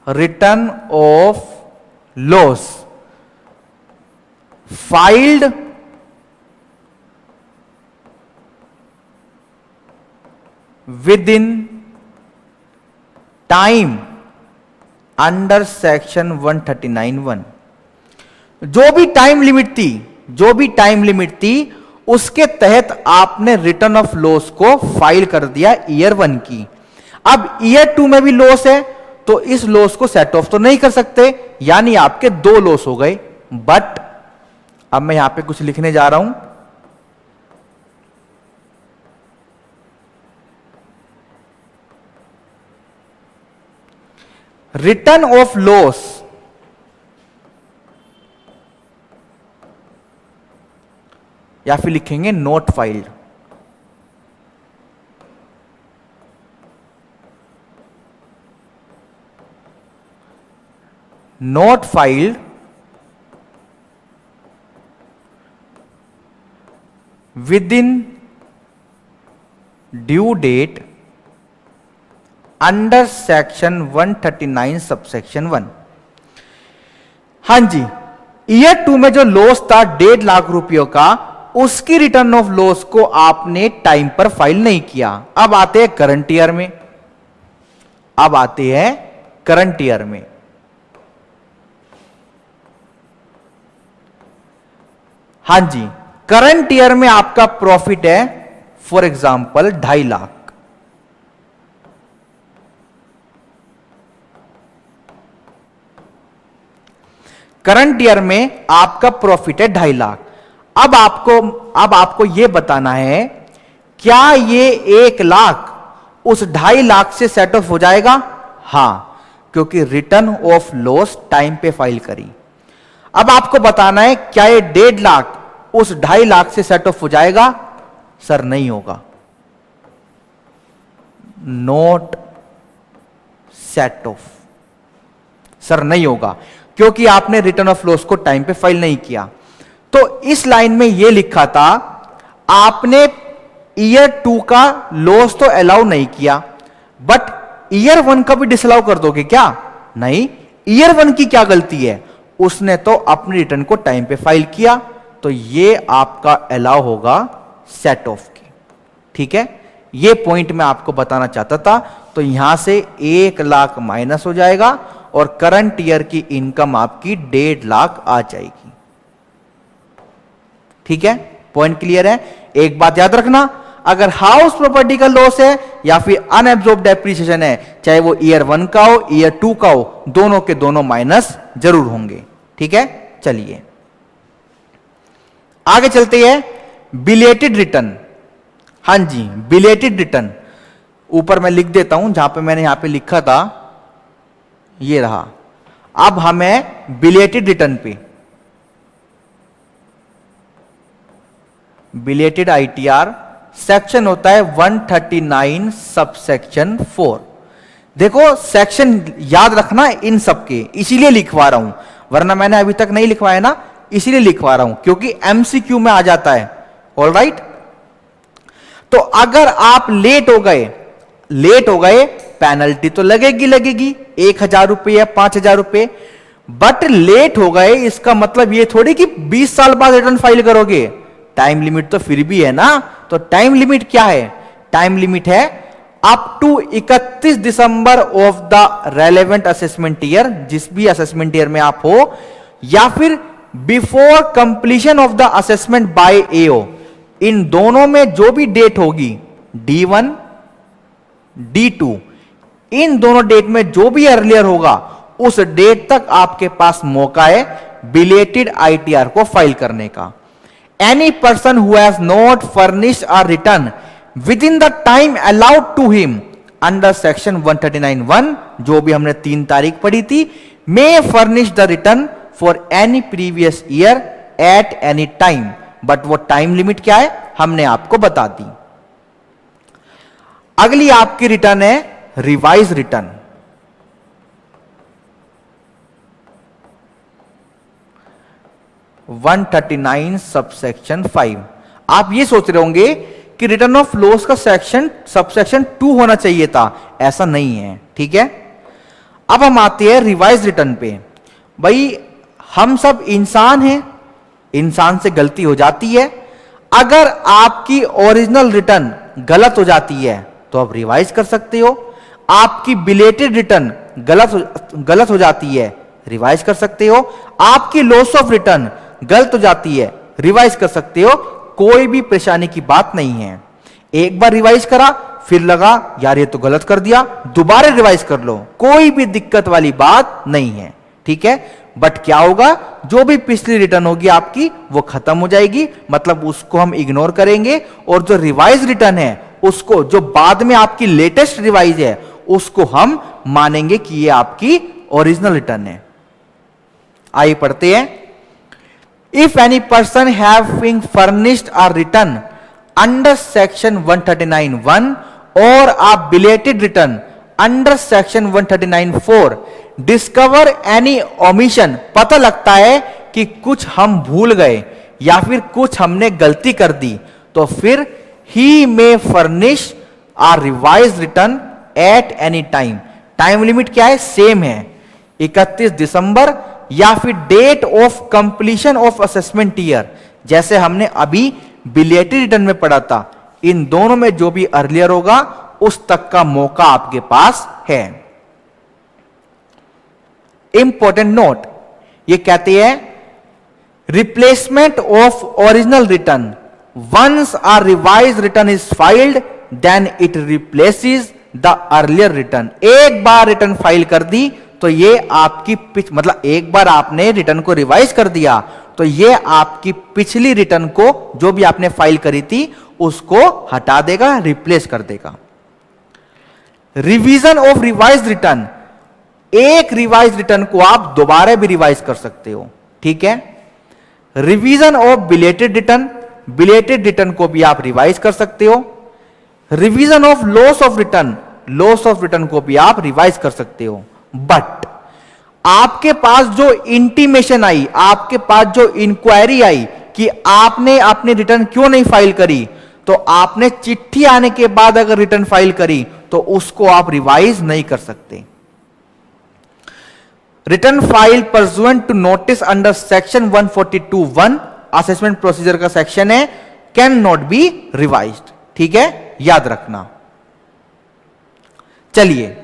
Return of loss filed with in time under section 139(1). जो भी टाइम लिमिट थी, जो भी टाइम लिमिट थी उसके तहत आपने रिटर्न ऑफ लॉस को फाइल कर दिया ईयर 1 की। अब ईयर 2 में भी लॉस है तो इस लॉस को सेट ऑफ तो नहीं कर सकते, यानी आपके 2 लॉस हो गए। बट अब मैं यहां पे कुछ लिखने जा रहा हूं। रिटर्न ऑफ लॉस या फिर लिखेंगे not filed. Not filed within due date under section 139 subsection 1। हां जी, ईयर 2 में जो लॉस था 1.5 लाख रुपयों का, उसकी रिटर्न ऑफ लॉस को आपने टाइम पर फाइल नहीं किया। अब आते हैं करंट ईयर में, अब आते हैं करंट ईयर में। हां जी, करंट ईयर में आपका प्रॉफिट है for example 2.5 lakh. Current year में आपका प्रॉफिट है 2.5 लाख। अब आपको यह बताना है क्या ये 1 लाख उस 2.5 लाख से सेट ऑफ हो जाएगा? हां, क्योंकि रिटर्न ऑफ लॉस टाइम पे फाइल करी। अब आपको बताना है क्या ये 1.5 लाख उस 2.5 लाख से सेट ऑफ हो जाएगा? सर नहीं होगा, नॉट सेट ऑफ। सर नहीं होगा क्योंकि आपने रिटर्न ऑफ लॉस को टाइम पे फाइल नहीं किया। तो इस लाइन में यह लिखा था आपने ईयर 2 का लॉस तो अलाउ नहीं किया, बट ईयर 1 का भी डिसअलाउ कर दोगे क्या? नहीं। ईयर 1 की क्या गलती है? उसने तो अपनी रिटर्न को टाइम पे फाइल किया, तो यह आपका अलाउ होगा सेट ऑफ की। ठीक है, यह पॉइंट मैं आपको बताना चाहता था। तो यहां से 1 लाख माइनस हो जाएगा और करंट ईयर की इनकम आपकी 1.5 लाख आ जाएगी। ठीक है, पॉइंट क्लियर है? एक बात याद रखना, अगर हाउस प्रॉपर्टी का लॉस है या फिर अनएब्जॉर्ब्ड डेप्रिसिएशन है, चाहे वो ईयर 1 का हो ईयर 2 का हो, दोनों के दोनों माइनस जरूर होंगे। ठीक है, चलिए आगे चलते हैं। Belated return. हां जी, बिलेटेड रिटर्न ऊपर मैं लिख देता हूं, जहां पे मैंने यहां पे लिखा था ये रहा। अब हमें बिलेटेड रिटर्न पे बिलेटेड ITR सेक्शन होता है 139 सबसेक्शन 4। देखो सेक्शन याद रखना इन सबके, इसीलिए लिखवा रहा हूं, वरना मैंने अभी तक नहीं लिखवाया ना, इसीलिए लिखवा रहा हूं क्योंकि एमसीक्यू में आ जाता है। ऑलराइट, तो अगर आप लेट हो गए पेनल्टी तो लगेगी 1,000 रुपये या 5,000 रुपये। बट लेट हो गए इसका मतलब ये थोड़ी कि 20 साल बाद रिटर्न फाइल करोगे, टाइम लिमिट तो फिर भी है ना। तो टाइम लिमिट क्या है? टाइम लिमिट है up to 31 December of the relevant assessment year, जिस भी असेसमेंट ईयर में आप हो, या फिर before completion of the assessment by AO. इन दोनों में जो भी डेट होगी, D1 D2, इन दोनों डेट में जो भी अर्लियर होगा उस डेट तक आपके पास मौका है बिलेटेड आईटीआर को फाइल करने का। Any person who has not furnish a return within the time allowed to him under section 139(1), जो भी हमने 3 तारीख पढ़ी थी, may furnish the return for any previous year at any time. But वो टाइम लिमिट क्या है हमने आपको बता दी। अगली आपकी रिटर्न है रिवाइज रिटर्न। (139) सबसेक्शन 5। आप ये सोच रहे होंगे कि रिटर्न ऑफ लॉस का सेक्शन सबसेक्शन 2 होना चाहिए था, ऐसा नहीं है। ठीक है, अब हम आते हैं रिवाइज रिटर्न पे। भाई हम सब इंसान हैं, इंसान से गलती हो जाती है। अगर आपकी ओरिजिनल रिटर्न गलत हो जाती है तो आप रिवाइज कर सकते हो। आपकी बिलेटेड रिटर्न गलत हो जाती है, रिवाइज कर सकते हो। आपकी लॉस ऑफ रिटर्न गलत हो जाती है, रिवाइज कर सकते हो। कोई भी परेशानी की बात नहीं है। एक बार रिवाइज करा, फिर लगा यार ये तो गलत कर दिया, दोबारा रिवाइज कर लो, कोई भी दिक्कत वाली बात नहीं है। ठीक है, बट क्या होगा, जो भी पिछली रिटर्न होगी आपकी वो खत्म हो जाएगी, मतलब उसको हम इग्नोर करेंगे। और जो रिवाइज रिटर्न है उसको, जो बाद में आपकी लेटेस्ट रिवाइज है, उसको हम मानेंगे कि ये आपकी ओरिजिनल रिटर्न है। आइए पढ़ते हैं। If any person having furnished a return under section 139(1) और a belated return under section 139(4) discover any omission, पता लगता है कि कुछ हम भूल गए या फिर कुछ हमने गलती कर दी, तो फिर he may furnish a revise return at any time. Time limit क्या है? सेम है, 31 दिसंबर या फिर date of completion of assessment year, जैसे हमने अभी बिलेटेड रिटर्न में पढ़ा था। इन दोनों में जो भी अर्लियर होगा उस तक का मौका आपके पास है। इंपॉर्टेंट नोट, ये कहते हैं replacement of original return, once a revise return is filed then it replaces the earlier return. एक बार रिटर्न फाइल कर दी तो ये आपकी मतलब एक बार आपने रिटर्न को रिवाइज कर दिया तो ये आपकी पिछली रिटर्न को, जो भी आपने फाइल करी थी, उसको हटा देगा, रिप्लेस कर देगा। रिवीजन ऑफ रिवाइज रिटर्न, एक रिवाइज रिटर्न को आप दोबारा भी रिवाइज कर सकते हो। ठीक है, revision of belated return, belated return को भी आप रिवाइज कर सकते हो। Revision of loss of return, loss of return को भी आप रिवाइज कर सकते हो। बट आपके पास जो इंटीमेशन आई, आपके पास जो इंक्वायरी आई कि आपने अपनी रिटर्न क्यों नहीं फाइल करी, तो आपने चिट्ठी आने के बाद अगर रिटर्न फाइल करी तो उसको आप रिवाइज नहीं कर सकते। Return file pursuant to notice under section 142(1) assessment procedure का सेक्शन है, कैन नॉट बी रिवाइज्ड। ठीक है, याद रखना। चलिए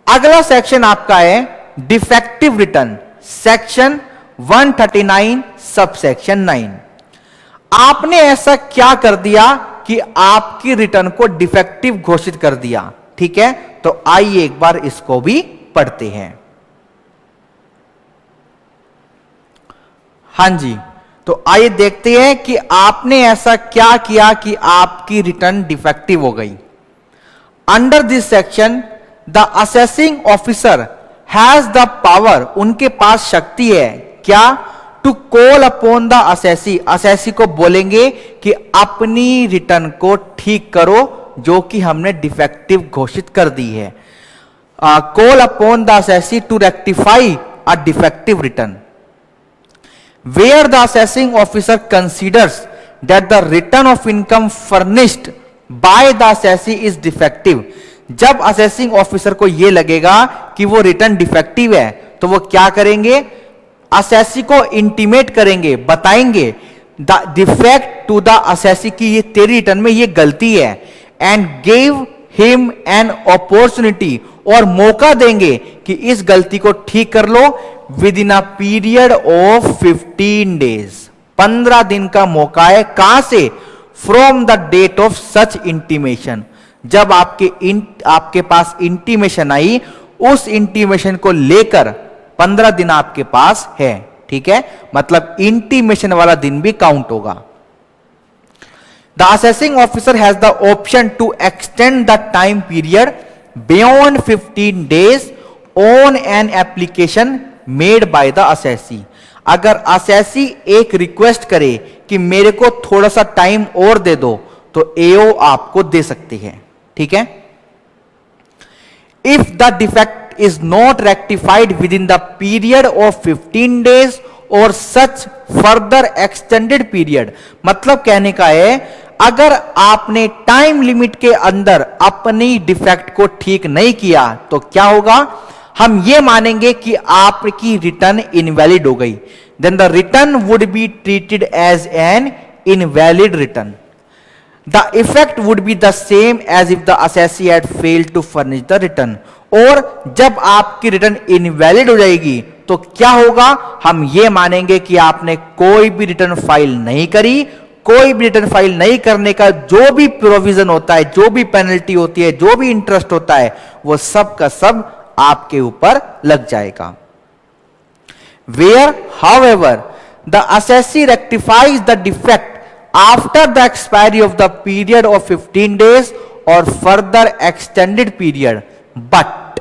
अगला सेक्शन आपका है डिफेक्टिव रिटर्न, सेक्शन 139 सबसेक्शन 9। आपने ऐसा क्या कर दिया कि आपकी रिटर्न को डिफेक्टिव घोषित कर दिया? ठीक है, तो आइए एक बार इसको भी पढ़ते हैं। हां जी, तो आइए देखते हैं कि आपने ऐसा क्या किया कि आपकी रिटर्न डिफेक्टिव हो गई। Under this section the assessing officer has the power, उनके पास शक्ति है क्या? To call upon the assessee, assessee को बोलेंगे कि अपनी रिटर्न को ठीक करो जो कि हमने डिफेक्टिव घोषित कर दी है। Call upon the assessee to rectify a defective return. where the assessing officer considers that the return of income furnished by the assessee is defective. जब असेसिंग ऑफिसर को यह लगेगा कि वो रिटर्न डिफेक्टिव है तो वो क्या करेंगे, असेसी को इंटीमेट करेंगे, बताएंगे the defect to the assessee की ये तेरी रिटर्न में ये गलती है, and give him an opportunity, और मौका देंगे कि इस गलती को ठीक कर लो within a period of 15 days. 15 दिन का मौका है. कहां से? From the date of such intimation. जब आपके पास इंटीमेशन आई, उस इंटीमेशन को लेकर 15 दिन आपके पास है. ठीक है, मतलब इंटीमेशन वाला दिन भी काउंट होगा. The assessing officer has the option to extend the time period beyond 15 days on an application made by the assessee. अगर असेसी एक रिक्वेस्ट करे कि मेरे को थोड़ा सा टाइम और दे दो, तो एओ आपको दे सकती है. ठीक है. If the defect is not rectified with in the period of 15 days और सच फर्दर एक्सटेंडेड पीरियड, मतलब कहने का है अगर आपने टाइम लिमिट के अंदर अपनी डिफेक्ट को ठीक नहीं किया तो क्या होगा, हम ये मानेंगे कि आपकी रिटर्न इनवैलिड हो गई. Then the return would be treated as an invalid return. The effect would be the same as if the assessee had failed to furnish the return. और जब आपकी रिटर्न इनवैलिड हो जाएगी तो क्या होगा, हम ये मानेंगे कि आपने कोई भी रिटर्न फाइल नहीं करी. कोई भी रिटर्न फाइल नहीं करने का जो भी प्रोविजन होता है, जो भी पेनल्टी होती है, जो भी इंटरेस्ट होता है, वो सब का सब आपके ऊपर लग जाएगा. Where however the assessee rectifies the defect after the expiry of the period of 15 days और further extended period, but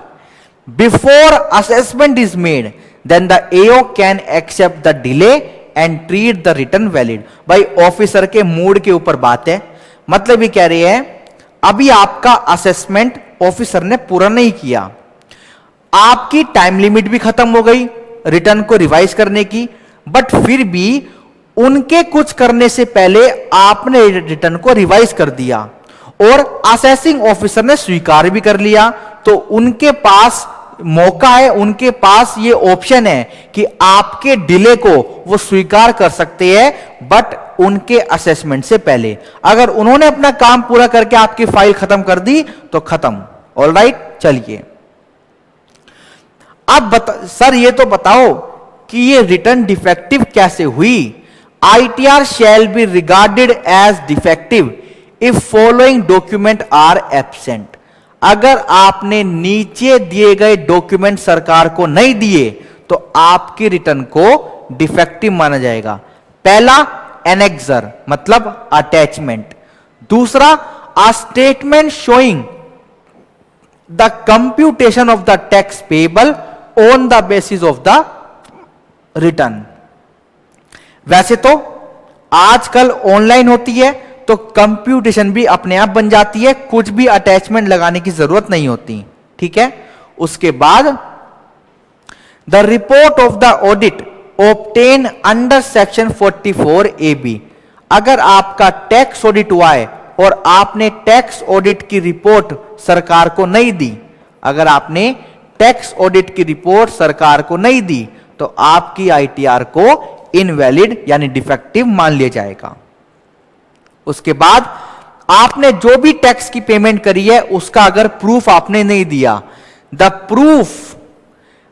before assessment is made, then the AO can accept the delay and treat the return valid. भाई officer के mood के ऊपर बात है. मतलब ये कह रही है अभी आपका असेसमेंट ऑफिसर ने पूरा नहीं किया, आपकी टाइम लिमिट भी खत्म हो गई रिटर्न को रिवाइज करने की, बट फिर भी उनके कुछ करने से पहले आपने रिटर्न को रिवाइज कर दिया और असेसिंग ऑफिसर ने स्वीकार भी कर लिया, तो उनके पास मौका है, उनके पास ये ऑप्शन है कि आपके डिले को वो स्वीकार कर सकते हैं, बट उनके असेसमेंट से पहले. अगर उन्होंने अपना काम पूरा करके आपकी फाइल खत्म कर दी तो खत्म. ऑलराइट, चलिए अब सर ये तो बताओ कि ये रिटर्न डिफेक्टिव कैसे हुई. ITR shall be regarded as defective if following document are absent. अगर आपने नीचे दिए गए डॉक्यूमेंट सरकार को नहीं दिए तो आपकी रिटर्न को डिफेक्टिव माना जाएगा. पहला एनेक्सर मतलब अटैचमेंट. दूसरा a statement showing the computation of the tax payable on the basis of the return. वैसे तो आजकल ऑनलाइन होती है तो कंप्यूटेशन भी अपने आप बन जाती है, कुछ भी अटैचमेंट लगाने की जरूरत नहीं होती. ठीक है. उसके बाद the report of the audit obtain under section 44AB. अगर आपका टैक्स ऑडिट हुआ है और आपने टैक्स ऑडिट की रिपोर्ट सरकार को नहीं दी, अगर आपने टैक्स ऑडिट की रिपोर्ट सरकार को नहीं दी तो आपकी ITR को इनवैलिड यानी डिफेक्टिव मान लिया जाएगा. उसके बाद आपने जो भी टैक्स की पेमेंट करी है उसका अगर प्रूफ आपने नहीं दिया, the proof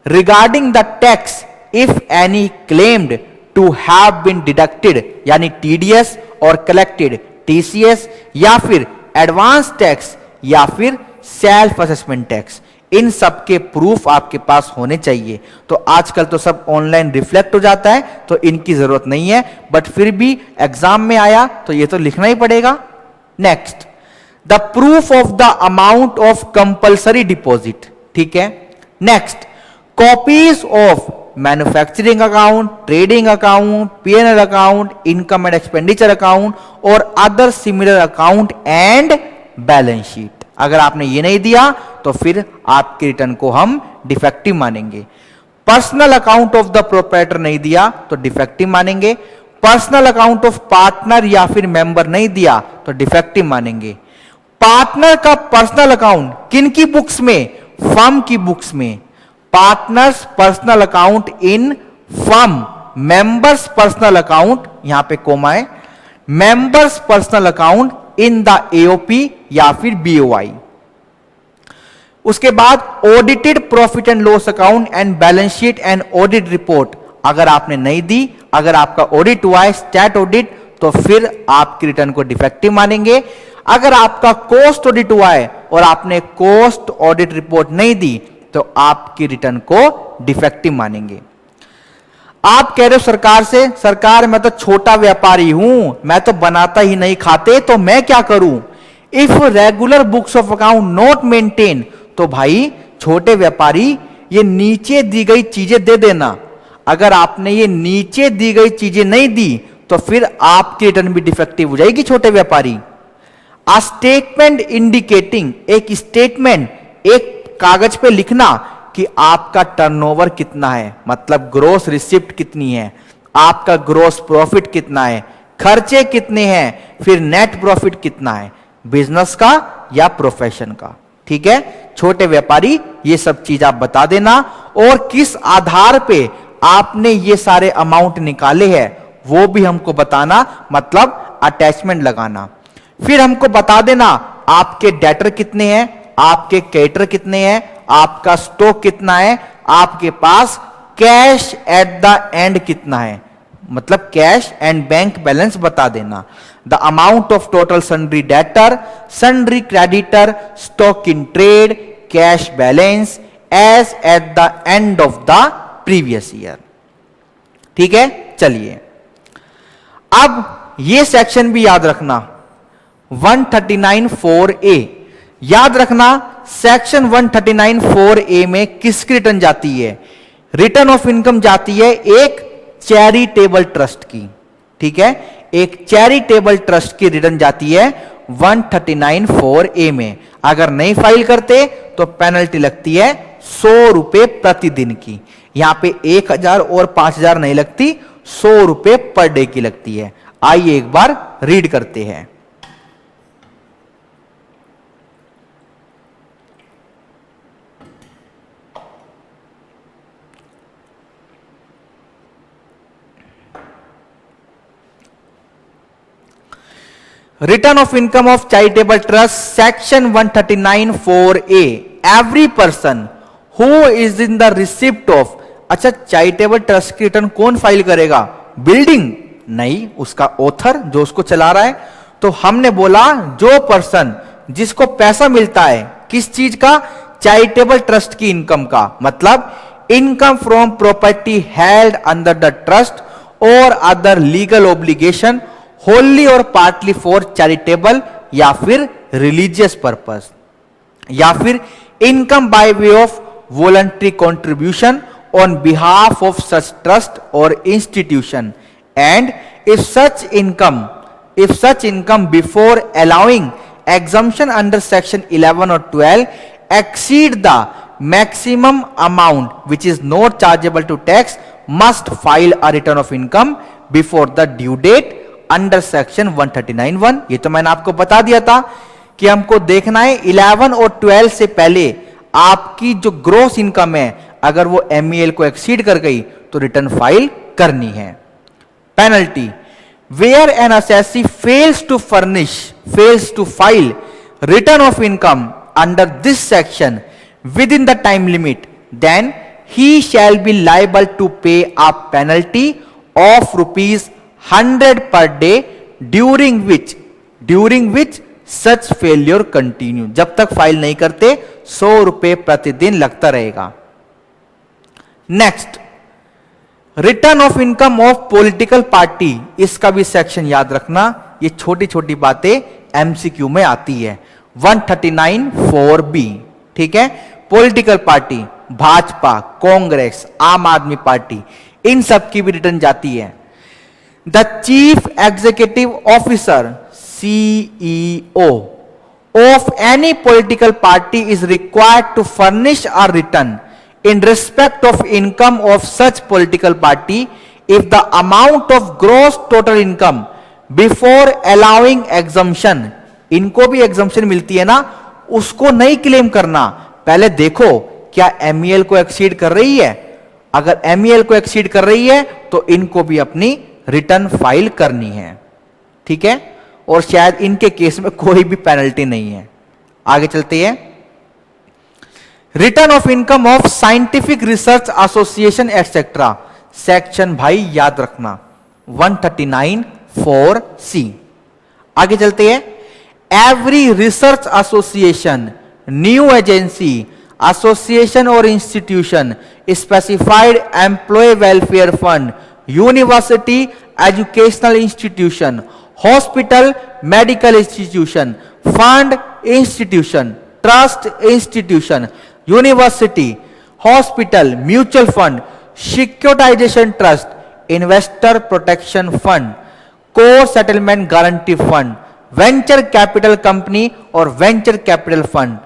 regarding the tax if any claimed to have been deducted यानी TDS और कलेक्टेड TCS या फिर एडवांस टैक्स या फिर सेल्फ असेसमेंट टैक्स, इन सब के प्रूफ आपके पास होने चाहिए. तो आजकल तो सब ऑनलाइन रिफ्लेक्ट हो जाता है तो इनकी जरूरत नहीं है, बट फिर भी एग्जाम में आया तो ये तो लिखना ही पड़ेगा. Next the proof of the amount of compulsory deposit. ठीक है. Next copies of manufacturing account, trading account, P&L account, income and expenditure account और other similar account and balance sheet. अगर आपने ये नहीं दिया तो फिर आपके रिटर्न को हम डिफेक्टिव मानेंगे. Personal account of the proprietor नहीं दिया तो डिफेक्टिव मानेंगे, पर्सनल अकाउंट ऑफ पार्टनर या फिर मेंबर नहीं दिया तो डिफेक्टिव मानेंगे। पार्टनर का पर्सनल अकाउंट किन की बुक्स में? फर्म की बुक्स में। Partners personal account in firm, members personal account, यहां पे कोमा है, members personal account in the AOP या फिर बीओआई। उसके बाद audited profit and loss account and balance sheet and audit report अगर आपने नहीं दी, अगर आपका ऑडिट हुआ है स्टैट ऑडिट, तो फिर आपकी रिटर्न को डिफेक्टिव मानेंगे। अगर आपका कॉस्ट ऑडिट हुआ है और आपने कॉस्ट ऑडिट रिपोर्ट नहीं दी तो आपकी रिटर्न को डिफेक्टिव मानेंगे। आप कह रहे हो सरकार से, सरकार मैं तो छोटा व्यापारी हूं, मैं तो बनाता ही नहीं खाते, तो मैं क्या करूं? If regular books of account not maintain, तो भाई छोटे व्यापारी ये नीचे दी गई चीजें दे देना। अगर आपने ये नीचे दी गई चीजें नहीं दी तो फिर आपकी रिटर्न भी डिफेक्टिव हो जाएगी छोटे व्यापारी। आ स्टेटमेंट इंडिकेटिंग, एक स्टेटमेंट एक कागज पे लिखना कि आपका टर्नओवर कितना है, मतलब ग्रोस रिसिप्ट कितनी है, आपका ग्रोस प्रॉफिट कितना है, खर्चे कितने हैं, फिर नेट प्रॉफिट कितना है, बिजनेस का या प्रोफेशन का। ठीक है, छोटे व्यापारी ये सब चीज आप बता देना, और किस आधार पे आपने ये सारे अमाउंट निकाले हैं वो भी हमको बताना, मतलब अटैचमेंट लगाना। फिर हमको बता देना आपके डेटर कितने हैं, आपके क्रेडिटर कितने हैं, आपका स्टॉक कितना है, आपके पास कैश एट द एंड कितना है, मतलब कैश एंड बैंक बैलेंस बता देना। The amount of total sundry debtor, sundry creditor, stock in trade, cash balance as at the end of the previous year. ठीक है, चलिए अब ये सेक्शन भी याद रखना, 139(4)A याद रखना। सेक्शन 139(4)A में किसकी रिटर्न जाती है? रिटर्न ऑफ इनकम जाती है एक चैरिटेबल ट्रस्ट की। ठीक है, एक चैरिटेबल ट्रस्ट की रिटर्न जाती है 139(4)A में। अगर नहीं फाइल करते तो पेनल्टी लगती है 100 रुपए प्रतिदिन की। यहां पे 1000 और 5000 नहीं लगती, 100 रुपए पर डे की लगती है। आइए एक बार रीड करते हैं। Return of income of charitable trust, section 139(4)A. Every person who is in the receipt of, अच्छा चैरिटेबल ट्रस्ट की रिटर्न कौन फाइल करेगा? बिल्डिंग नहीं, उसका ऑथर जो उसको चला रहा है। तो हमने बोला जो पर्सन जिसको पैसा मिलता है किस चीज का? चैरिटेबल ट्रस्ट की इनकम का, मतलब income from property held under the trust और अदर लीगल ऑब्लिगेशन होली और पार्टली फॉर चैरिटेबल या फिर रिलीजियस पर्पस, या फिर income by way of voluntary contribution on behalf of such trust और institution, and if such income before allowing exemption under section 11 और 12 exceed the maximum amount which is not chargeable to tax, must file a return of income before the due date under section 139(1). ये तो मैंने आपको बता दिया था कि हमको देखना है 11 और 12 से पहले आपकी जो ग्रोस इनकम है अगर वो MEL को एक्सीड कर गई तो रिटर्न फाइल करनी है। Penalty, where an assessee fails to file return of income under this section within the time limit, then he shall be liable to pay a penalty of ₹100 per day during which such failure continue। जब तक file नहीं करते 100 रुपए प्रतिदिन लगता रहेगा। Next, return of income of political party, इसका भी सेक्शन याद रखना। ये छोटी छोटी बातें MCQ में आती है। 139(4)B। ठीक है, पॉलिटिकल पार्टी, भाजपा, कांग्रेस, आम आदमी पार्टी, इन सब की भी रिटर्न जाती है। The chief executive officer CEO of any political party is required to furnish a return in respect of income of such political party if the amount of gross total income before allowing exemption, इनको भी exemption मिलती है ना, उसको नहीं claim करना, पहले देखो क्या MEL को एक्सीड कर रही है। अगर MEL को एक्सीड कर रही है तो इनको भी अपनी रिटर्न फाइल करनी है, ठीक है। और शायद इनके केस में कोई भी पेनल्टी नहीं है। आगे चलते हैं। Return of income of scientific research association etcetera, section भाई याद रखना 139(4)(c। आगे चलते हैं। Every research association, new agency, association और institution, specified employ welfare fund, university, educational institution, hospital, medical institution, fund institution, trust institution, university, hospital, mutual fund, securitisation trust, investor protection fund, core settlement guarantee fund, venture capital company और venture capital fund,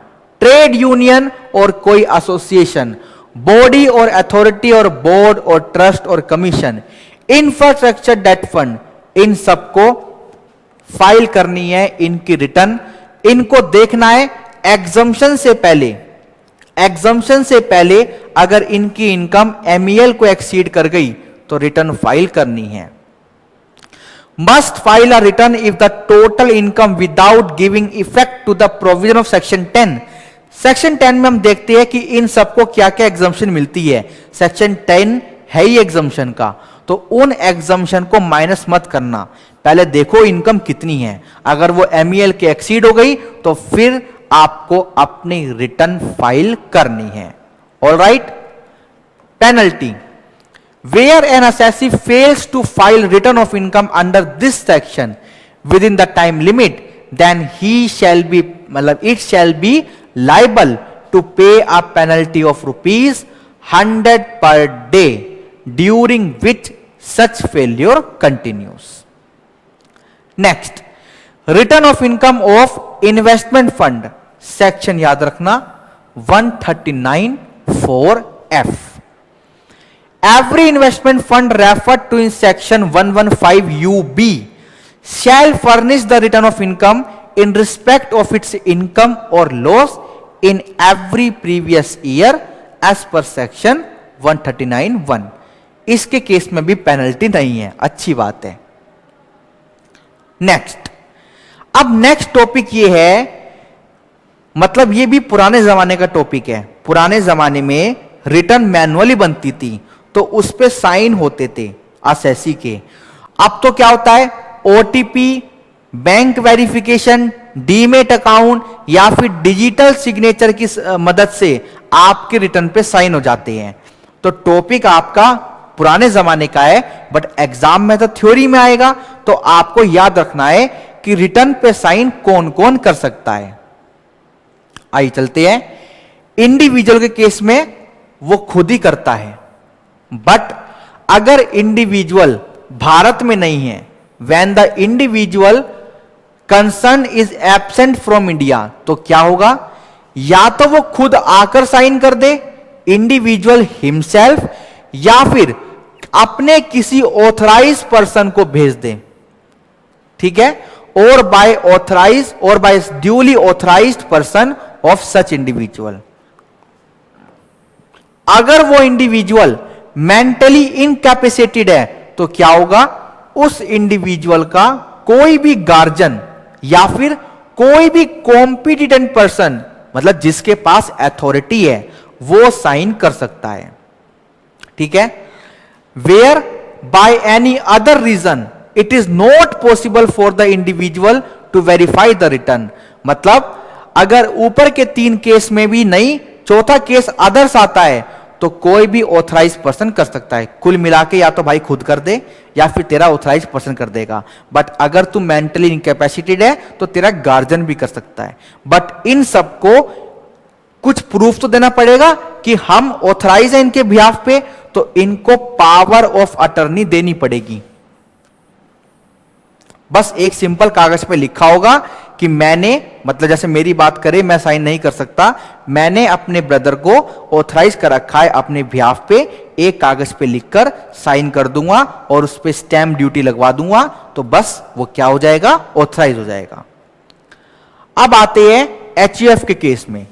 trade union और कोई association, body और authority और board और trust और commission, infrastructure date fund, इन सबको file करनी है इनकी रिटर्न। इनको देखना है एग्जम्पशन से पहले, एग्जम्पशन से पहले अगर इनकी इनकम MEL को एक्सीड कर गई तो रिटर्न फाइल करनी है। Must file a return if the total income without giving effect to the provision of section 10। Section 10 में हम देखते हैं कि इन सबको क्या क्या एग्जम्पशन मिलती है। सेक्शन 10 है ही एग्जम्पशन का, तो उन एग्जम्पशन को माइनस मत करना, पहले देखो इनकम कितनी है। अगर वो MEL के एक्सीड हो गई तो फिर आपको अपनी रिटर्न फाइल करनी है। Alright. Penalty, where an assessee fails to file return of income under this section within the time limit, then he shall be, मतलब it shall be liable to pay a penalty of ₹100 per day during which such failure continues. Next, return of income of investment fund, section याद रखना 139(4)(f. Every investment fund referred to in section 115(u)(b) shall furnish the return of income in respect of its income or loss in every previous year as per section 139(1). इसके case में भी penalty नहीं है, अच्छी बात है। Next, अब next topic ये है, मतलब ये भी पुराने जमाने का टॉपिक है। पुराने जमाने में रिटर्न मैनुअली बनती थी तो उस पे साइन होते थे असेसी के। अब तो क्या होता है, OTP, bank verification, demat account या फिर डिजिटल सिग्नेचर की मदद से आपके रिटर्न पे साइन हो जाते हैं। तो टॉपिक आपका पुराने जमाने का है, बट एग्जाम में तो थ्योरी में आएगा, तो आपको याद रखना है कि रिटर्न पे साइन कौन कौन कर सकता है। आइए चलते हैं। इंडिविजुअल के केस में वो खुद ही करता है, बट अगर इंडिविजुअल भारत में नहीं है, when the individual concern is absent from India, तो क्या होगा, या तो वो खुद आकर साइन कर दे इंडिविजुअल हिमसेल्फ, या फिर अपने किसी ऑथराइज पर्सन को भेज दे, ठीक है, और बाय ऑथराइज और by duly authorised person of such individual. अगर वो इंडिविजुअल मेंटली इनकैपेसिटेटेड है तो क्या होगा, उस इंडिविजुअल का कोई भी गार्जियन या फिर कोई भी कॉम्पिटेंट पर्सन, मतलब जिसके पास अथॉरिटी है, वो साइन कर सकता है, ठीक है। Where by any other reason it is not possible for the individual to verify the return, मतलब अगर ऊपर के 3 केस में भी नहीं, चौथा केस अदर्स आता है तो कोई भी ऑथराइज पर्सन कर सकता है। कुल मिला के या तो भाई खुद कर दे या फिर तेरा ऑथराइज पर्सन कर देगा, बट अगर तू मेंटली इनकैपेसिटेड है तो तेरा गार्जियन भी कर सकता है। बट इन सबको कुछ प्रूफ तो देना पड़ेगा कि हम ऑथराइज हैं इनके बिहाफ पे, तो इनको पावर ऑफ अटर्नी देनी पड़ेगी। बस एक सिंपल कागज पे लिखा होगा कि मैंने, मतलब जैसे मेरी बात करे, मैं साइन नहीं कर सकता, मैंने अपने ब्रदर को ऑथराइज कर रखा है अपने बिहाफ पे, एक कागज पे लिखकर साइन कर दूंगा और उस पे स्टैम्प ड्यूटी लगवा दूंगा, तो बस वो क्या हो जाएगा, ऑथराइज हो जाएगा। अब आते हैं एचयूएफ के केस में।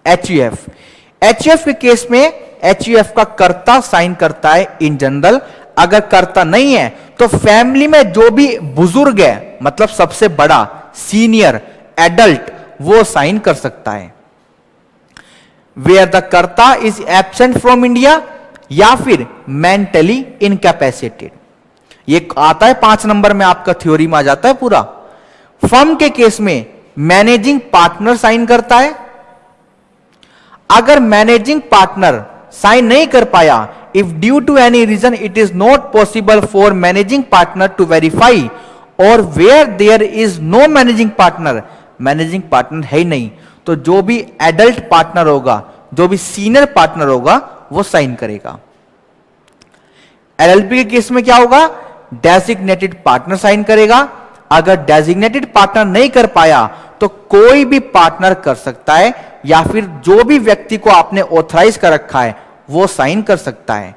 एचयूएफ के केस में एचयूएफ का कर्ता साइन करता है इन जनरल। अगर कर्ता नहीं है तो फैमिली में जो भी बुजुर्ग है, मतलब सबसे बड़ा सीनियर एडल्ट, वो साइन कर सकता है। वेयर द कर्ता इज एब्सेंट फ्रॉम इंडिया या फिर मेंटली इनकैपेसिटेड, ये आता है 5 नंबर में, आपका थ्योरी में आ जाता है पूरा। फर्म के केस में मैनेजिंग पार्टनर साइन करता है। अगर मैनेजिंग पार्टनर साइन नहीं कर पाया, if due to any reason it is not possible for managing partner to verify, और where there is no managing partner, managing partner है ही नहीं, तो जो भी एडल्ट पार्टनर होगा, जो भी सीनियर पार्टनर होगा, वो साइन करेगा। एलएलपी के केस में क्या होगा, डेजिग्नेटेड पार्टनर साइन करेगा। अगर डेजिग्नेटेड पार्टनर नहीं कर पाया तो कोई भी पार्टनर कर सकता है, या फिर जो भी व्यक्ति को आपने ऑथराइज कर रखा है वो साइन कर सकता है।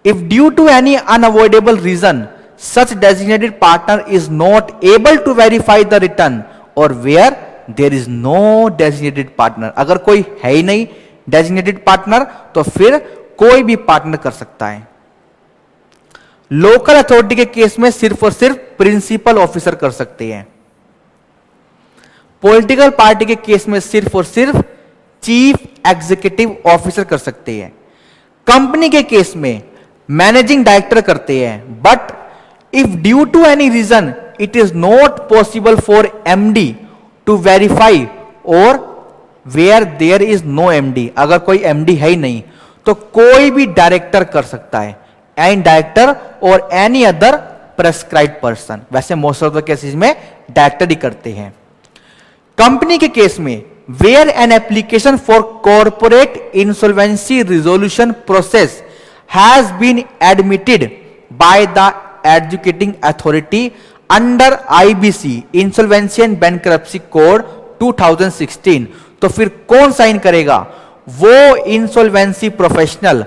If due to any unavoidable reason such designated partner is not able to verify the return, और where there is no designated partner, अगर कोई है ही नहीं डेजिग्नेटेड पार्टनर, तो फिर कोई भी पार्टनर कर सकता है। लोकल अथॉरिटी के केस में सिर्फ और सिर्फ प्रिंसिपल ऑफिसर कर सकते हैं। पॉलिटिकल पार्टी के केस में सिर्फ और सिर्फ चीफ एग्जीक्यूटिव ऑफिसर कर सकते हैं। कंपनी के केस में मैनेजिंग डायरेक्टर करते हैं। But if due to any reason it is not possible for MD to verify, और where there is no MD, अगर कोई एमडी है ही नहीं तो कोई भी डायरेक्टर कर सकता है, एनी डायरेक्टर और एनी अदर प्रेस्क्राइब्ड पर्सन। वैसे मोस्ट ऑफ द केसेस में डायरेक्टर ही करते हैं। कंपनी के केस में where an application for corporate insolvency resolution process has been admitted by the adjudicating authority under IBC insolvency and bankruptcy code 2016, तो फिर कौन साइन करेगा, वो insolvency professional,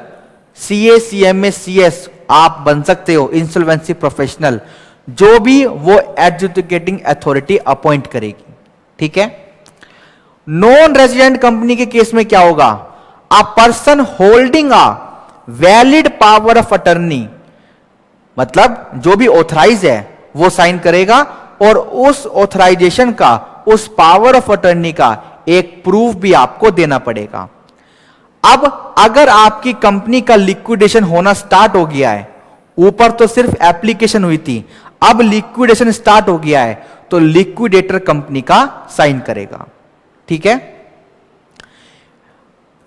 CA, CMA, CS आप बन सकते हो, इंसॉल्वेंसी प्रोफेशनल, जो भी वो एजुकेटिंग अथॉरिटी अपॉइंट करेगी। ठीक है। नॉन रेजिडेंट कंपनी के केस में क्या होगा, a person holding a valid power of attorney, मतलब जो भी ऑथराइज है वो साइन करेगा, और उस ऑथराइजेशन का, उस पावर ऑफ अटर्नी का एक प्रूफ भी आपको देना पड़ेगा। अब अगर आपकी कंपनी का लिक्विडेशन होना स्टार्ट हो गया है, ऊपर तो सिर्फ एप्लीकेशन हुई थी, अब लिक्विडेशन स्टार्ट हो गया है, तो लिक्विडेटर कंपनी का साइन करेगा। ठीक है।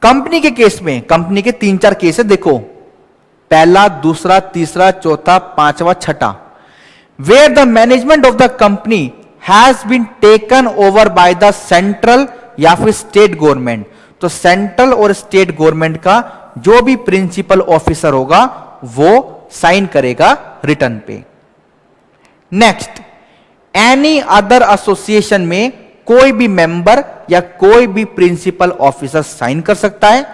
कंपनी के केस में, कंपनी के 3-4 केस है, देखो, पहला, दूसरा, तीसरा, चौथा, पांचवा, छठा। Where the management of the company has been taken over by the central या फिर स्टेट गवर्नमेंट, तो सेंट्रल और स्टेट गवर्नमेंट का जो भी प्रिंसिपल ऑफिसर होगा वो साइन करेगा रिटर्न पे। नेक्स्ट, एनी अदर एसोसिएशन में कोई भी मेंबर या कोई भी प्रिंसिपल ऑफिसर साइन कर सकता है,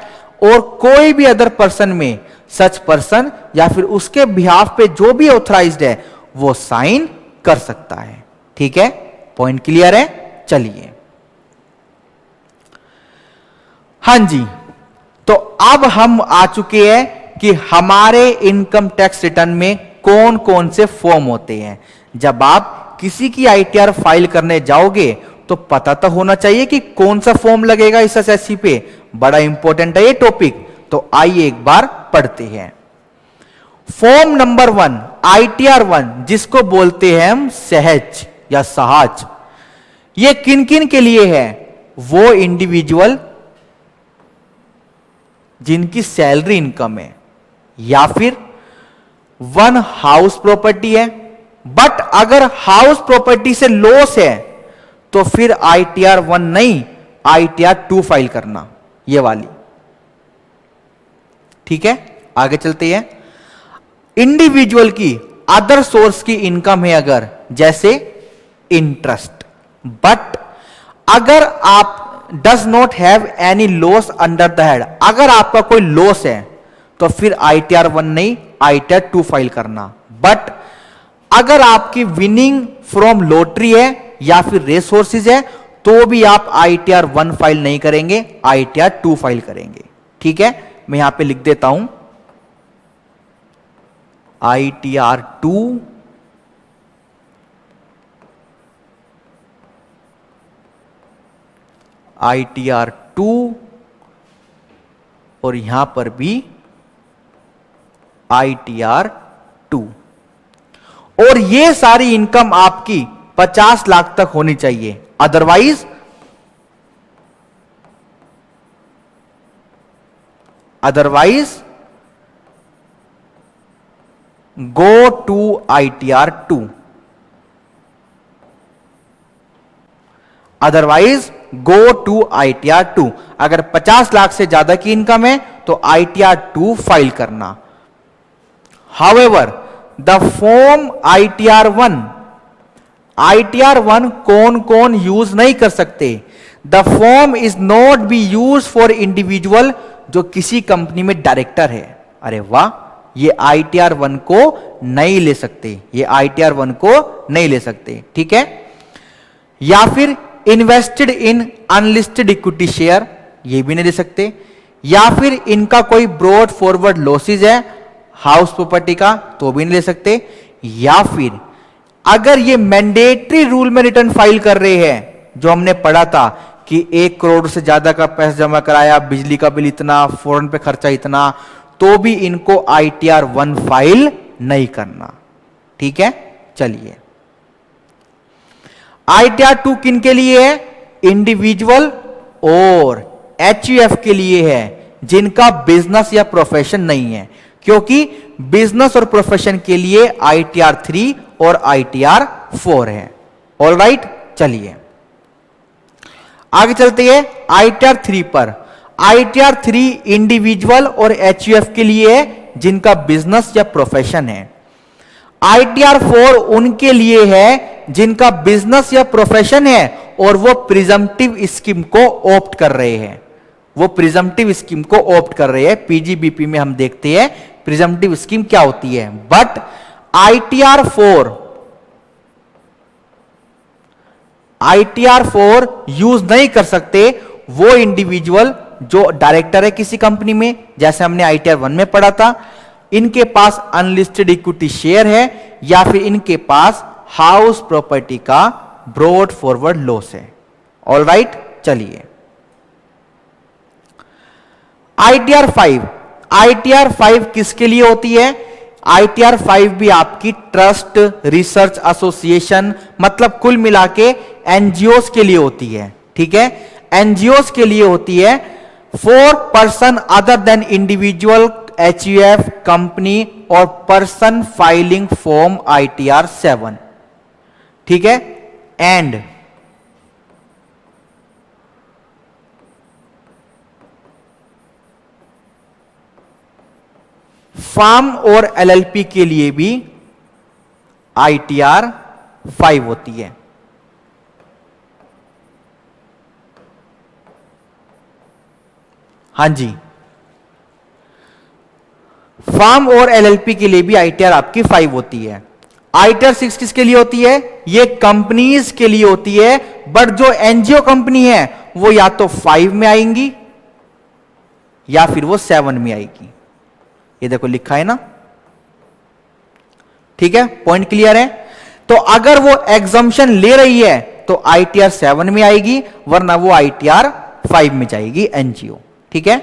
और कोई भी अदर पर्सन में सच पर्सन या फिर उसके बिहाफ पे जो भी ऑथराइज्ड है वो साइन कर सकता है। ठीक है, पॉइंट क्लियर है। चलिए, हां जी, तो अब हम आ चुके हैं कि हमारे इनकम टैक्स रिटर्न में कौन कौन से फॉर्म होते हैं। जब आप किसी की आईटीआर फाइल करने जाओगे तो पता तो होना चाहिए कि कौन सा फॉर्म लगेगा इस एसएससी पे, बड़ा इंपॉर्टेंट है ये टॉपिक। तो आइए एक बार पढ़ते हैं। फॉर्म नंबर 1 आईटीआर 1, जिसको बोलते हैं हम सहज या सहाज, ये किन किन के लिए है, वो इंडिविजुअल जिनकी सैलरी इनकम है, या फिर 1 हाउस प्रॉपर्टी है, बट अगर हाउस प्रॉपर्टी से लॉस है तो फिर आईटीआर 1 नहीं, आईटीआर 2 फाइल करना, ये वाली। ठीक है, आगे चलते हैं। इंडिविजुअल की अदर सोर्स की इनकम है अगर, जैसे इंटरेस्ट, बट अगर आप does not have any loss under the head, अगर आपका कोई लॉस है तो फिर ITR 1 नहीं, ITR 2 फाइल करना। बट अगर आपकी विनिंग फ्रॉम लॉटरी है या फिर रेस सोर्सेज है तो भी आप ITR 1 फाइल नहीं करेंगे, ITR 2 फाइल करेंगे। ठीक है, मैं यहां पे लिख देता हूं ITR 2 ITR 2 और यहां पर भी ITR 2, और ये सारी इनकम आपकी 50 लाख तक होनी चाहिए, otherwise go to ITR 2, otherwise go to ITR 2। अगर 50 लाख से ज्यादा की इनकम है तो ITR 2 फाइल करना। However the form ITR 1, ITR 1 कौन कौन यूज नहीं कर सकते? The form is not be use for individual, जो किसी कंपनी में डायरेक्टर है। अरे वाह, ये ITR 1 को नहीं ले सकते, ये ITR 1 को नहीं ले सकते। ठीक है, या फिर invested in unlisted equity share, ये भी नहीं ले सकते, या फिर इनका कोई ब्रॉड फॉरवर्ड लॉसेज है हाउस प्रॉपर्टी का, तो भी नहीं ले सकते, या फिर अगर ये मैंडेटरी रूल में रिटर्न फाइल कर रहे हैं, जो हमने पढ़ा था कि 1 करोड़ से ज्यादा का पैसा जमा कराया, बिजली का बिल इतना, फॉरेन पे खर्चा इतना, तो भी इनको ITR 1 फाइल नहीं करना। ठीक है, चलिए ITR 2 किन के लिए है? इंडिविजुअल और HUF के लिए है जिनका बिजनेस या प्रोफेशन नहीं है, क्योंकि बिजनेस और प्रोफेशन के लिए ITR 3 और ITR 4 है। ऑलराइट, चलिए आगे चलते हैं ITR 3 पर। ITR 3 इंडिविजुअल और HUF के लिए है जिनका बिजनेस या प्रोफेशन है। ITR 4 उनके लिए है जिनका बिजनेस या प्रोफेशन है और वो प्रिजम्पटिव स्कीम को ऑप्ट कर रहे हैं, वो प्रिजम्पटिव स्कीम को ऑप्ट कर रहे हैं। PGBP में हम देखते हैं प्रिजम्पटिव स्कीम क्या होती है। बट ITR 4 यूज नहीं कर सकते वो इंडिविजुअल जो डायरेक्टर है किसी कंपनी में, जैसे हमने ITR 1 में पढ़ा था, इनके पास अनलिस्टेड इक्विटी शेयर है, या फिर इनके पास हाउस प्रॉपर्टी का ब्रॉड फॉरवर्ड लॉस है। ऑलराइट, चलिए ITR 5 किसके लिए होती है? ITR 5 भी आपकी ट्रस्ट, रिसर्च एसोसिएशन, मतलब कुल मिला के NGOs के लिए होती है। ठीक है, NGOs के लिए होती है for person other than individual, HUF, company और पर्सन फाइलिंग फॉर्म ITR 7। ठीक है, एंड फर्म और LLP के लिए भी ITR 5 होती है। हां जी, फर्म और LLP के लिए भी ITR आपकी 5 होती है। ITR 6 किसके लिए होती है? ये कंपनीज के लिए होती है, बट जो NGO कंपनी है वो या तो 5 में आएंगी या फिर वो 7 में आएगी। ये देखो लिखा है ना, ठीक है, पॉइंट क्लियर है। तो अगर वो एग्जम्पशन ले रही है तो ITR 7 में आएगी, वरना वो ITR 5 में जाएगी NGO। ठीक है,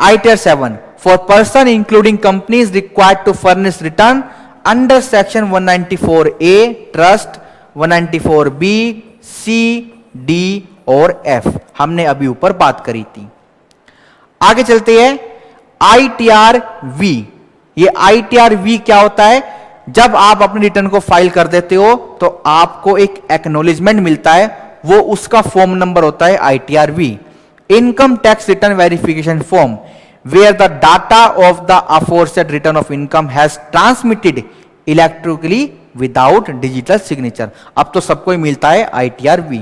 ITR 7 for person including companies required to furnish return under section 194A trust, 194B, C, D और F, हमने अभी ऊपर बात करी थी। आगे चलते हैं ITR V। ये ITR V क्या होता है? जब आप अपने रिटर्न को फाइल कर देते हो तो आपको एक एक्नॉलेजमेंट मिलता है, वो उसका फॉर्म नंबर होता है ITR V, income tax return verification form, where the data of the aforesaid return of income has transmitted electrically without digital signature. अब तो सबको ही मिलता है ITR V।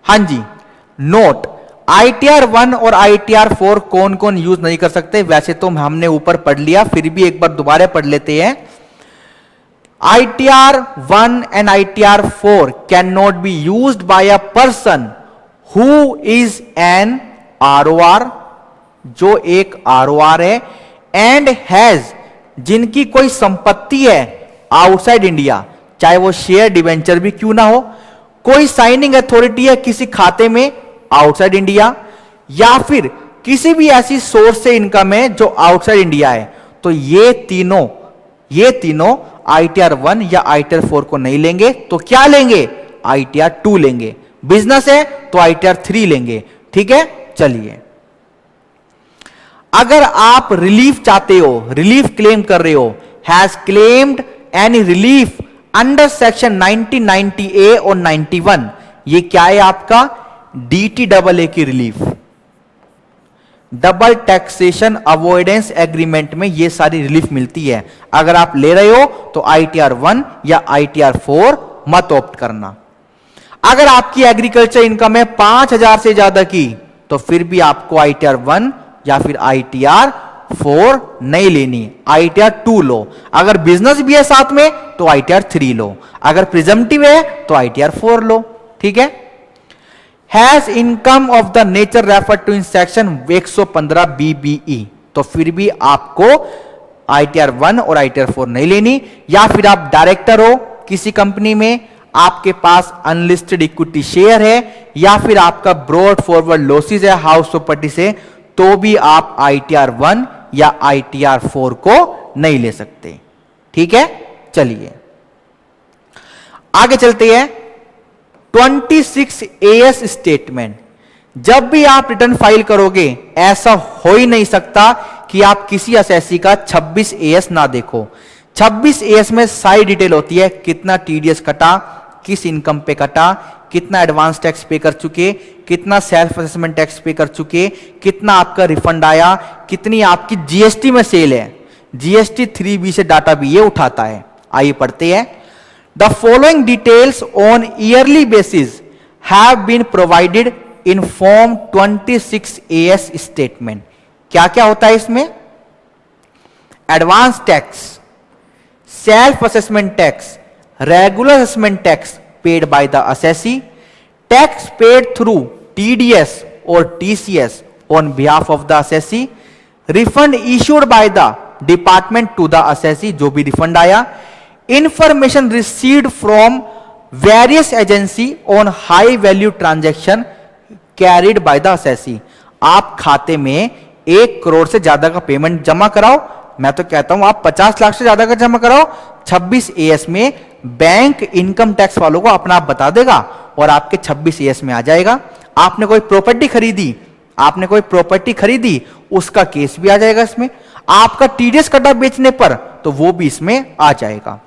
हां जी, नोट, ITR 1 और ITR 4 कौन कौन यूज नहीं कर सकते? वैसे तो हमने ऊपर पढ़ लिया, फिर भी एक बार दोबारा पढ़ लेते हैं। ITR 1 and ITR 4 cannot be used by a person who is an ROR, जो एक ROR है, and has, जिनकी कोई संपत्ति है आउटसाइड इंडिया, चाहे वो शेयर डिवेंचर भी क्यों ना हो, कोई साइनिंग अथॉरिटी है किसी खाते में आउटसाइड इंडिया, या फिर किसी भी ऐसी सोर्स से इनकम है जो आउटसाइड इंडिया है, तो ये तीनों ITR 1 या ITR 4 को नहीं लेंगे। तो क्या लेंगे? ITR 2 लेंगे। बिजनेस है तो ITR 3 लेंगे। ठीक है, चलिए। अगर आप रिलीफ चाहते हो, रिलीफ क्लेम कर रहे हो, has claimed any relief under section 1990A और 91, ये क्या है आपका? DTAA की relief, double taxation avoidance agreement में ये सारी रिलीफ मिलती है। अगर आप ले रहे हो तो ITR 1 या ITR 4 मत ऑप्ट करना। अगर आपकी एग्रीकल्चर इनकम है 5,000 से ज्यादा की, तो फिर भी आपको ITR 1 या फिर ITR 4 नहीं लेनी, ITR 2 लो। अगर बिजनेस भी है साथ में तो ITR 3 लो, अगर प्रिजम्पटिव है तो ITR 4 लो। ठीक है। Has income of the nature refer to in section 115 BBE, तो फिर भी आपको ITR 1 और ITR 4 नहीं लेनी। या फिर आप डायरेक्टर हो किसी कंपनी में, आपके पास अनलिस्टेड इक्विटी शेयर है, या फिर आपका ब्रॉड फॉरवर्ड लॉसेस है हाउस प्रॉपर्टी से, तो भी आप ITR 1 या ITR 4 को नहीं ले सकते। ठीक है, चलिए आगे चलते हैं। 26AS स्टेटमेंट, जब भी आप रिटर्न फाइल करोगे, ऐसा हो ही नहीं सकता कि आप किसी असेसी का 26AS ना देखो। 26AS में सारी डिटेल होती है, कितना TDS कटा, किस इनकम पे कटा, कितना एडवांस टैक्स पे कर चुके, कितना सेल्फ असेसमेंट टैक्स पे कर चुके, कितना आपका रिफंड आया, कितनी आपकी GST में सेल है। GST 3B से डाटा भी ये उठाता है। आइए पढ़ते हैं। The following details on yearly basis have been provided in form 26AS statement. क्या क्या होता है इसमें? Advance tax, self assessment tax, regular assessment tax paid by the assessee, tax paid through TDS or TCS on behalf of the assessee, refund issued by the department to the assessee, जो भी refund आया, information received from various agency on high value transaction carried by the assessee। आप खाते में 1 करोड़ से ज्यादा का payment जमा कराओ, मैं तो कहता हूं आप 50 लाख से ज्यादा का जमा कराओ, 26AS में बैंक इनकम टैक्स वालों को अपना आप बता देगा और आपके 26AS में आ जाएगा। आपने कोई प्रॉपर्टी खरीदी, उसका केस भी आ जाएगा इसमें। आपका TDS कटा बेचने पर, तो वो भी इसमें आ जाएगा।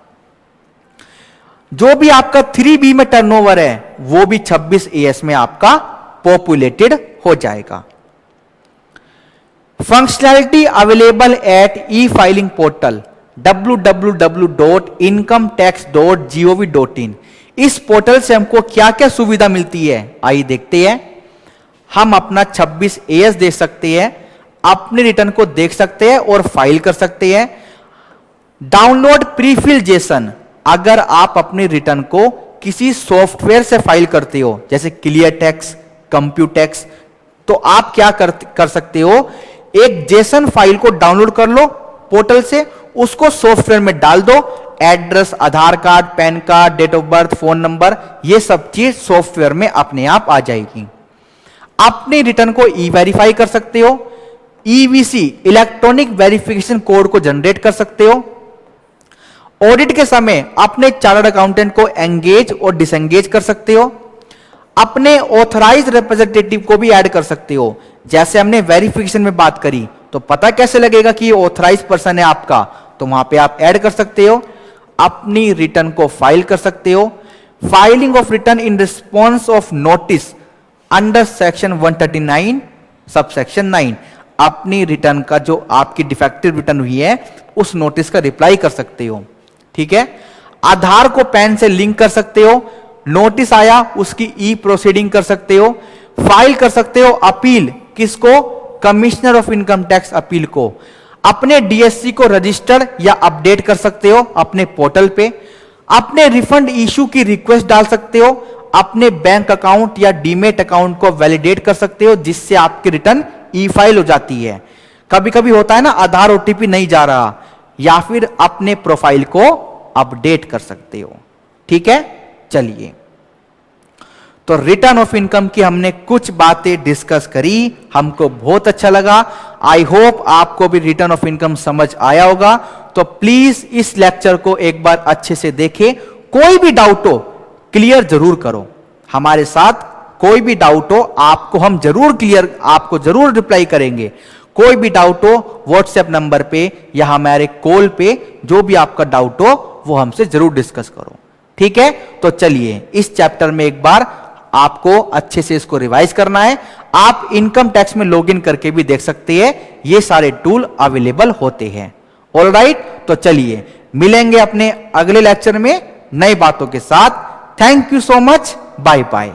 जो भी आपका 3B में टर्नओवर है, वो भी 26AS में आपका पॉपुलेटेड हो जाएगा। Functionality available at e-filing portal www.incometax.gov.in। इस पोर्टल से हमको क्या क्या सुविधा मिलती है, आइए देखते हैं। हम अपना 26AS देख सकते हैं, अपने रिटर्न को देख सकते हैं और फाइल कर सकते हैं। डाउनलोड प्रीफिल जेसन, अगर आप अपने रिटर्न को किसी सॉफ्टवेयर से फाइल करते हो, जैसे क्लियर टैक्स, कंप्यूटेक्स, तो आप क्या कर सकते हो, एक जेसन फाइल को डाउनलोड कर लो पोर्टल से, उसको सॉफ्टवेयर में डाल दो, address, Aadhaar card, PAN card, date of birth, phone number, ये सब चीज सॉफ्टवेयर में अपने आप आ जाएगी। अपने रिटर्न को ई-वेरीफाई कर सकते हो, EVC इलेक्ट्रॉनिक वेरिफिकेशन कोड को जनरेट कर सकते हो। ऑडिट के समय अपने चार्टर्ड अकाउंटेंट को एंगेज और डिसएंगेज कर सकते हो। अपने ऑथराइज्ड रिप्रेजेंटेटिव को भी ऐड कर सकते हो। जैसे हमने वेरिफिकेशन में बात करी, तो पता कैसे लगेगा कि ये ऑथराइज्ड पर्सन है आपका, तो वहां पे आप ऐड कर सकते हो। अपनी रिटर्न को फाइल कर सकते हो। Filing of return in response of notice under section 139 subsection 9। अपनी रिटर्न का जो आपकी डिफेक्टिव रिटर्न हुई है उस नोटिस का रिप्लाई कर सकते हो। ठीक है, आधार को पैन से लिंक कर सकते हो, नोटिस आया उसकी ई प्रोसीडिंग कर सकते हो, फाइल कर सकते हो अपील, किसको? Commissioner of income tax appeal को। अपने डीएससी को रजिस्टर या अपडेट कर सकते हो अपने पोर्टल पे, अपने रिफंड इशू की रिक्वेस्ट डाल सकते हो, अपने बैंक अकाउंट या डीमेट अकाउंट को वैलिडेट कर सकते हो जिससे आपकी रिटर्न ई फाइल हो जाती है। कभी कभी होता है ना आधार ओटीपी नहीं जा रहा, या फिर अपने प्रोफाइल को अपडेट कर सकते हो। ठीक है, चलिए, तो रिटर्न ऑफ इनकम की हमने कुछ बातें डिस्कस करी, हमको बहुत अच्छा लगा। आई होप आपको भी रिटर्न ऑफ इनकम समझ आया होगा। तो प्लीज इस लेक्चर को एक बार अच्छे से देखें, कोई भी डाउट हो क्लियर जरूर करो हमारे साथ, कोई भी डाउट हो आपको हम जरूर क्लियर, आपको जरूर रिप्लाई करेंगे। कोई भी डाउट हो व्हाट्सएप नंबर पे या हमारे कॉल पे, जो भी आपका डाउट हो वो हमसे जरूर डिस्कस करो। ठीक है, तो चलिए इस चैप्टर में एक बार आपको अच्छे से इसको रिवाइज करना है। आप इनकम टैक्स में लॉगिन करके भी देख सकते हैं, ये सारे टूल अवेलेबल होते हैं। ऑलराइट, तो चलिए मिलेंगे अपने अगले लेक्चर में नई बातों के साथ। Thank you so much, bye bye.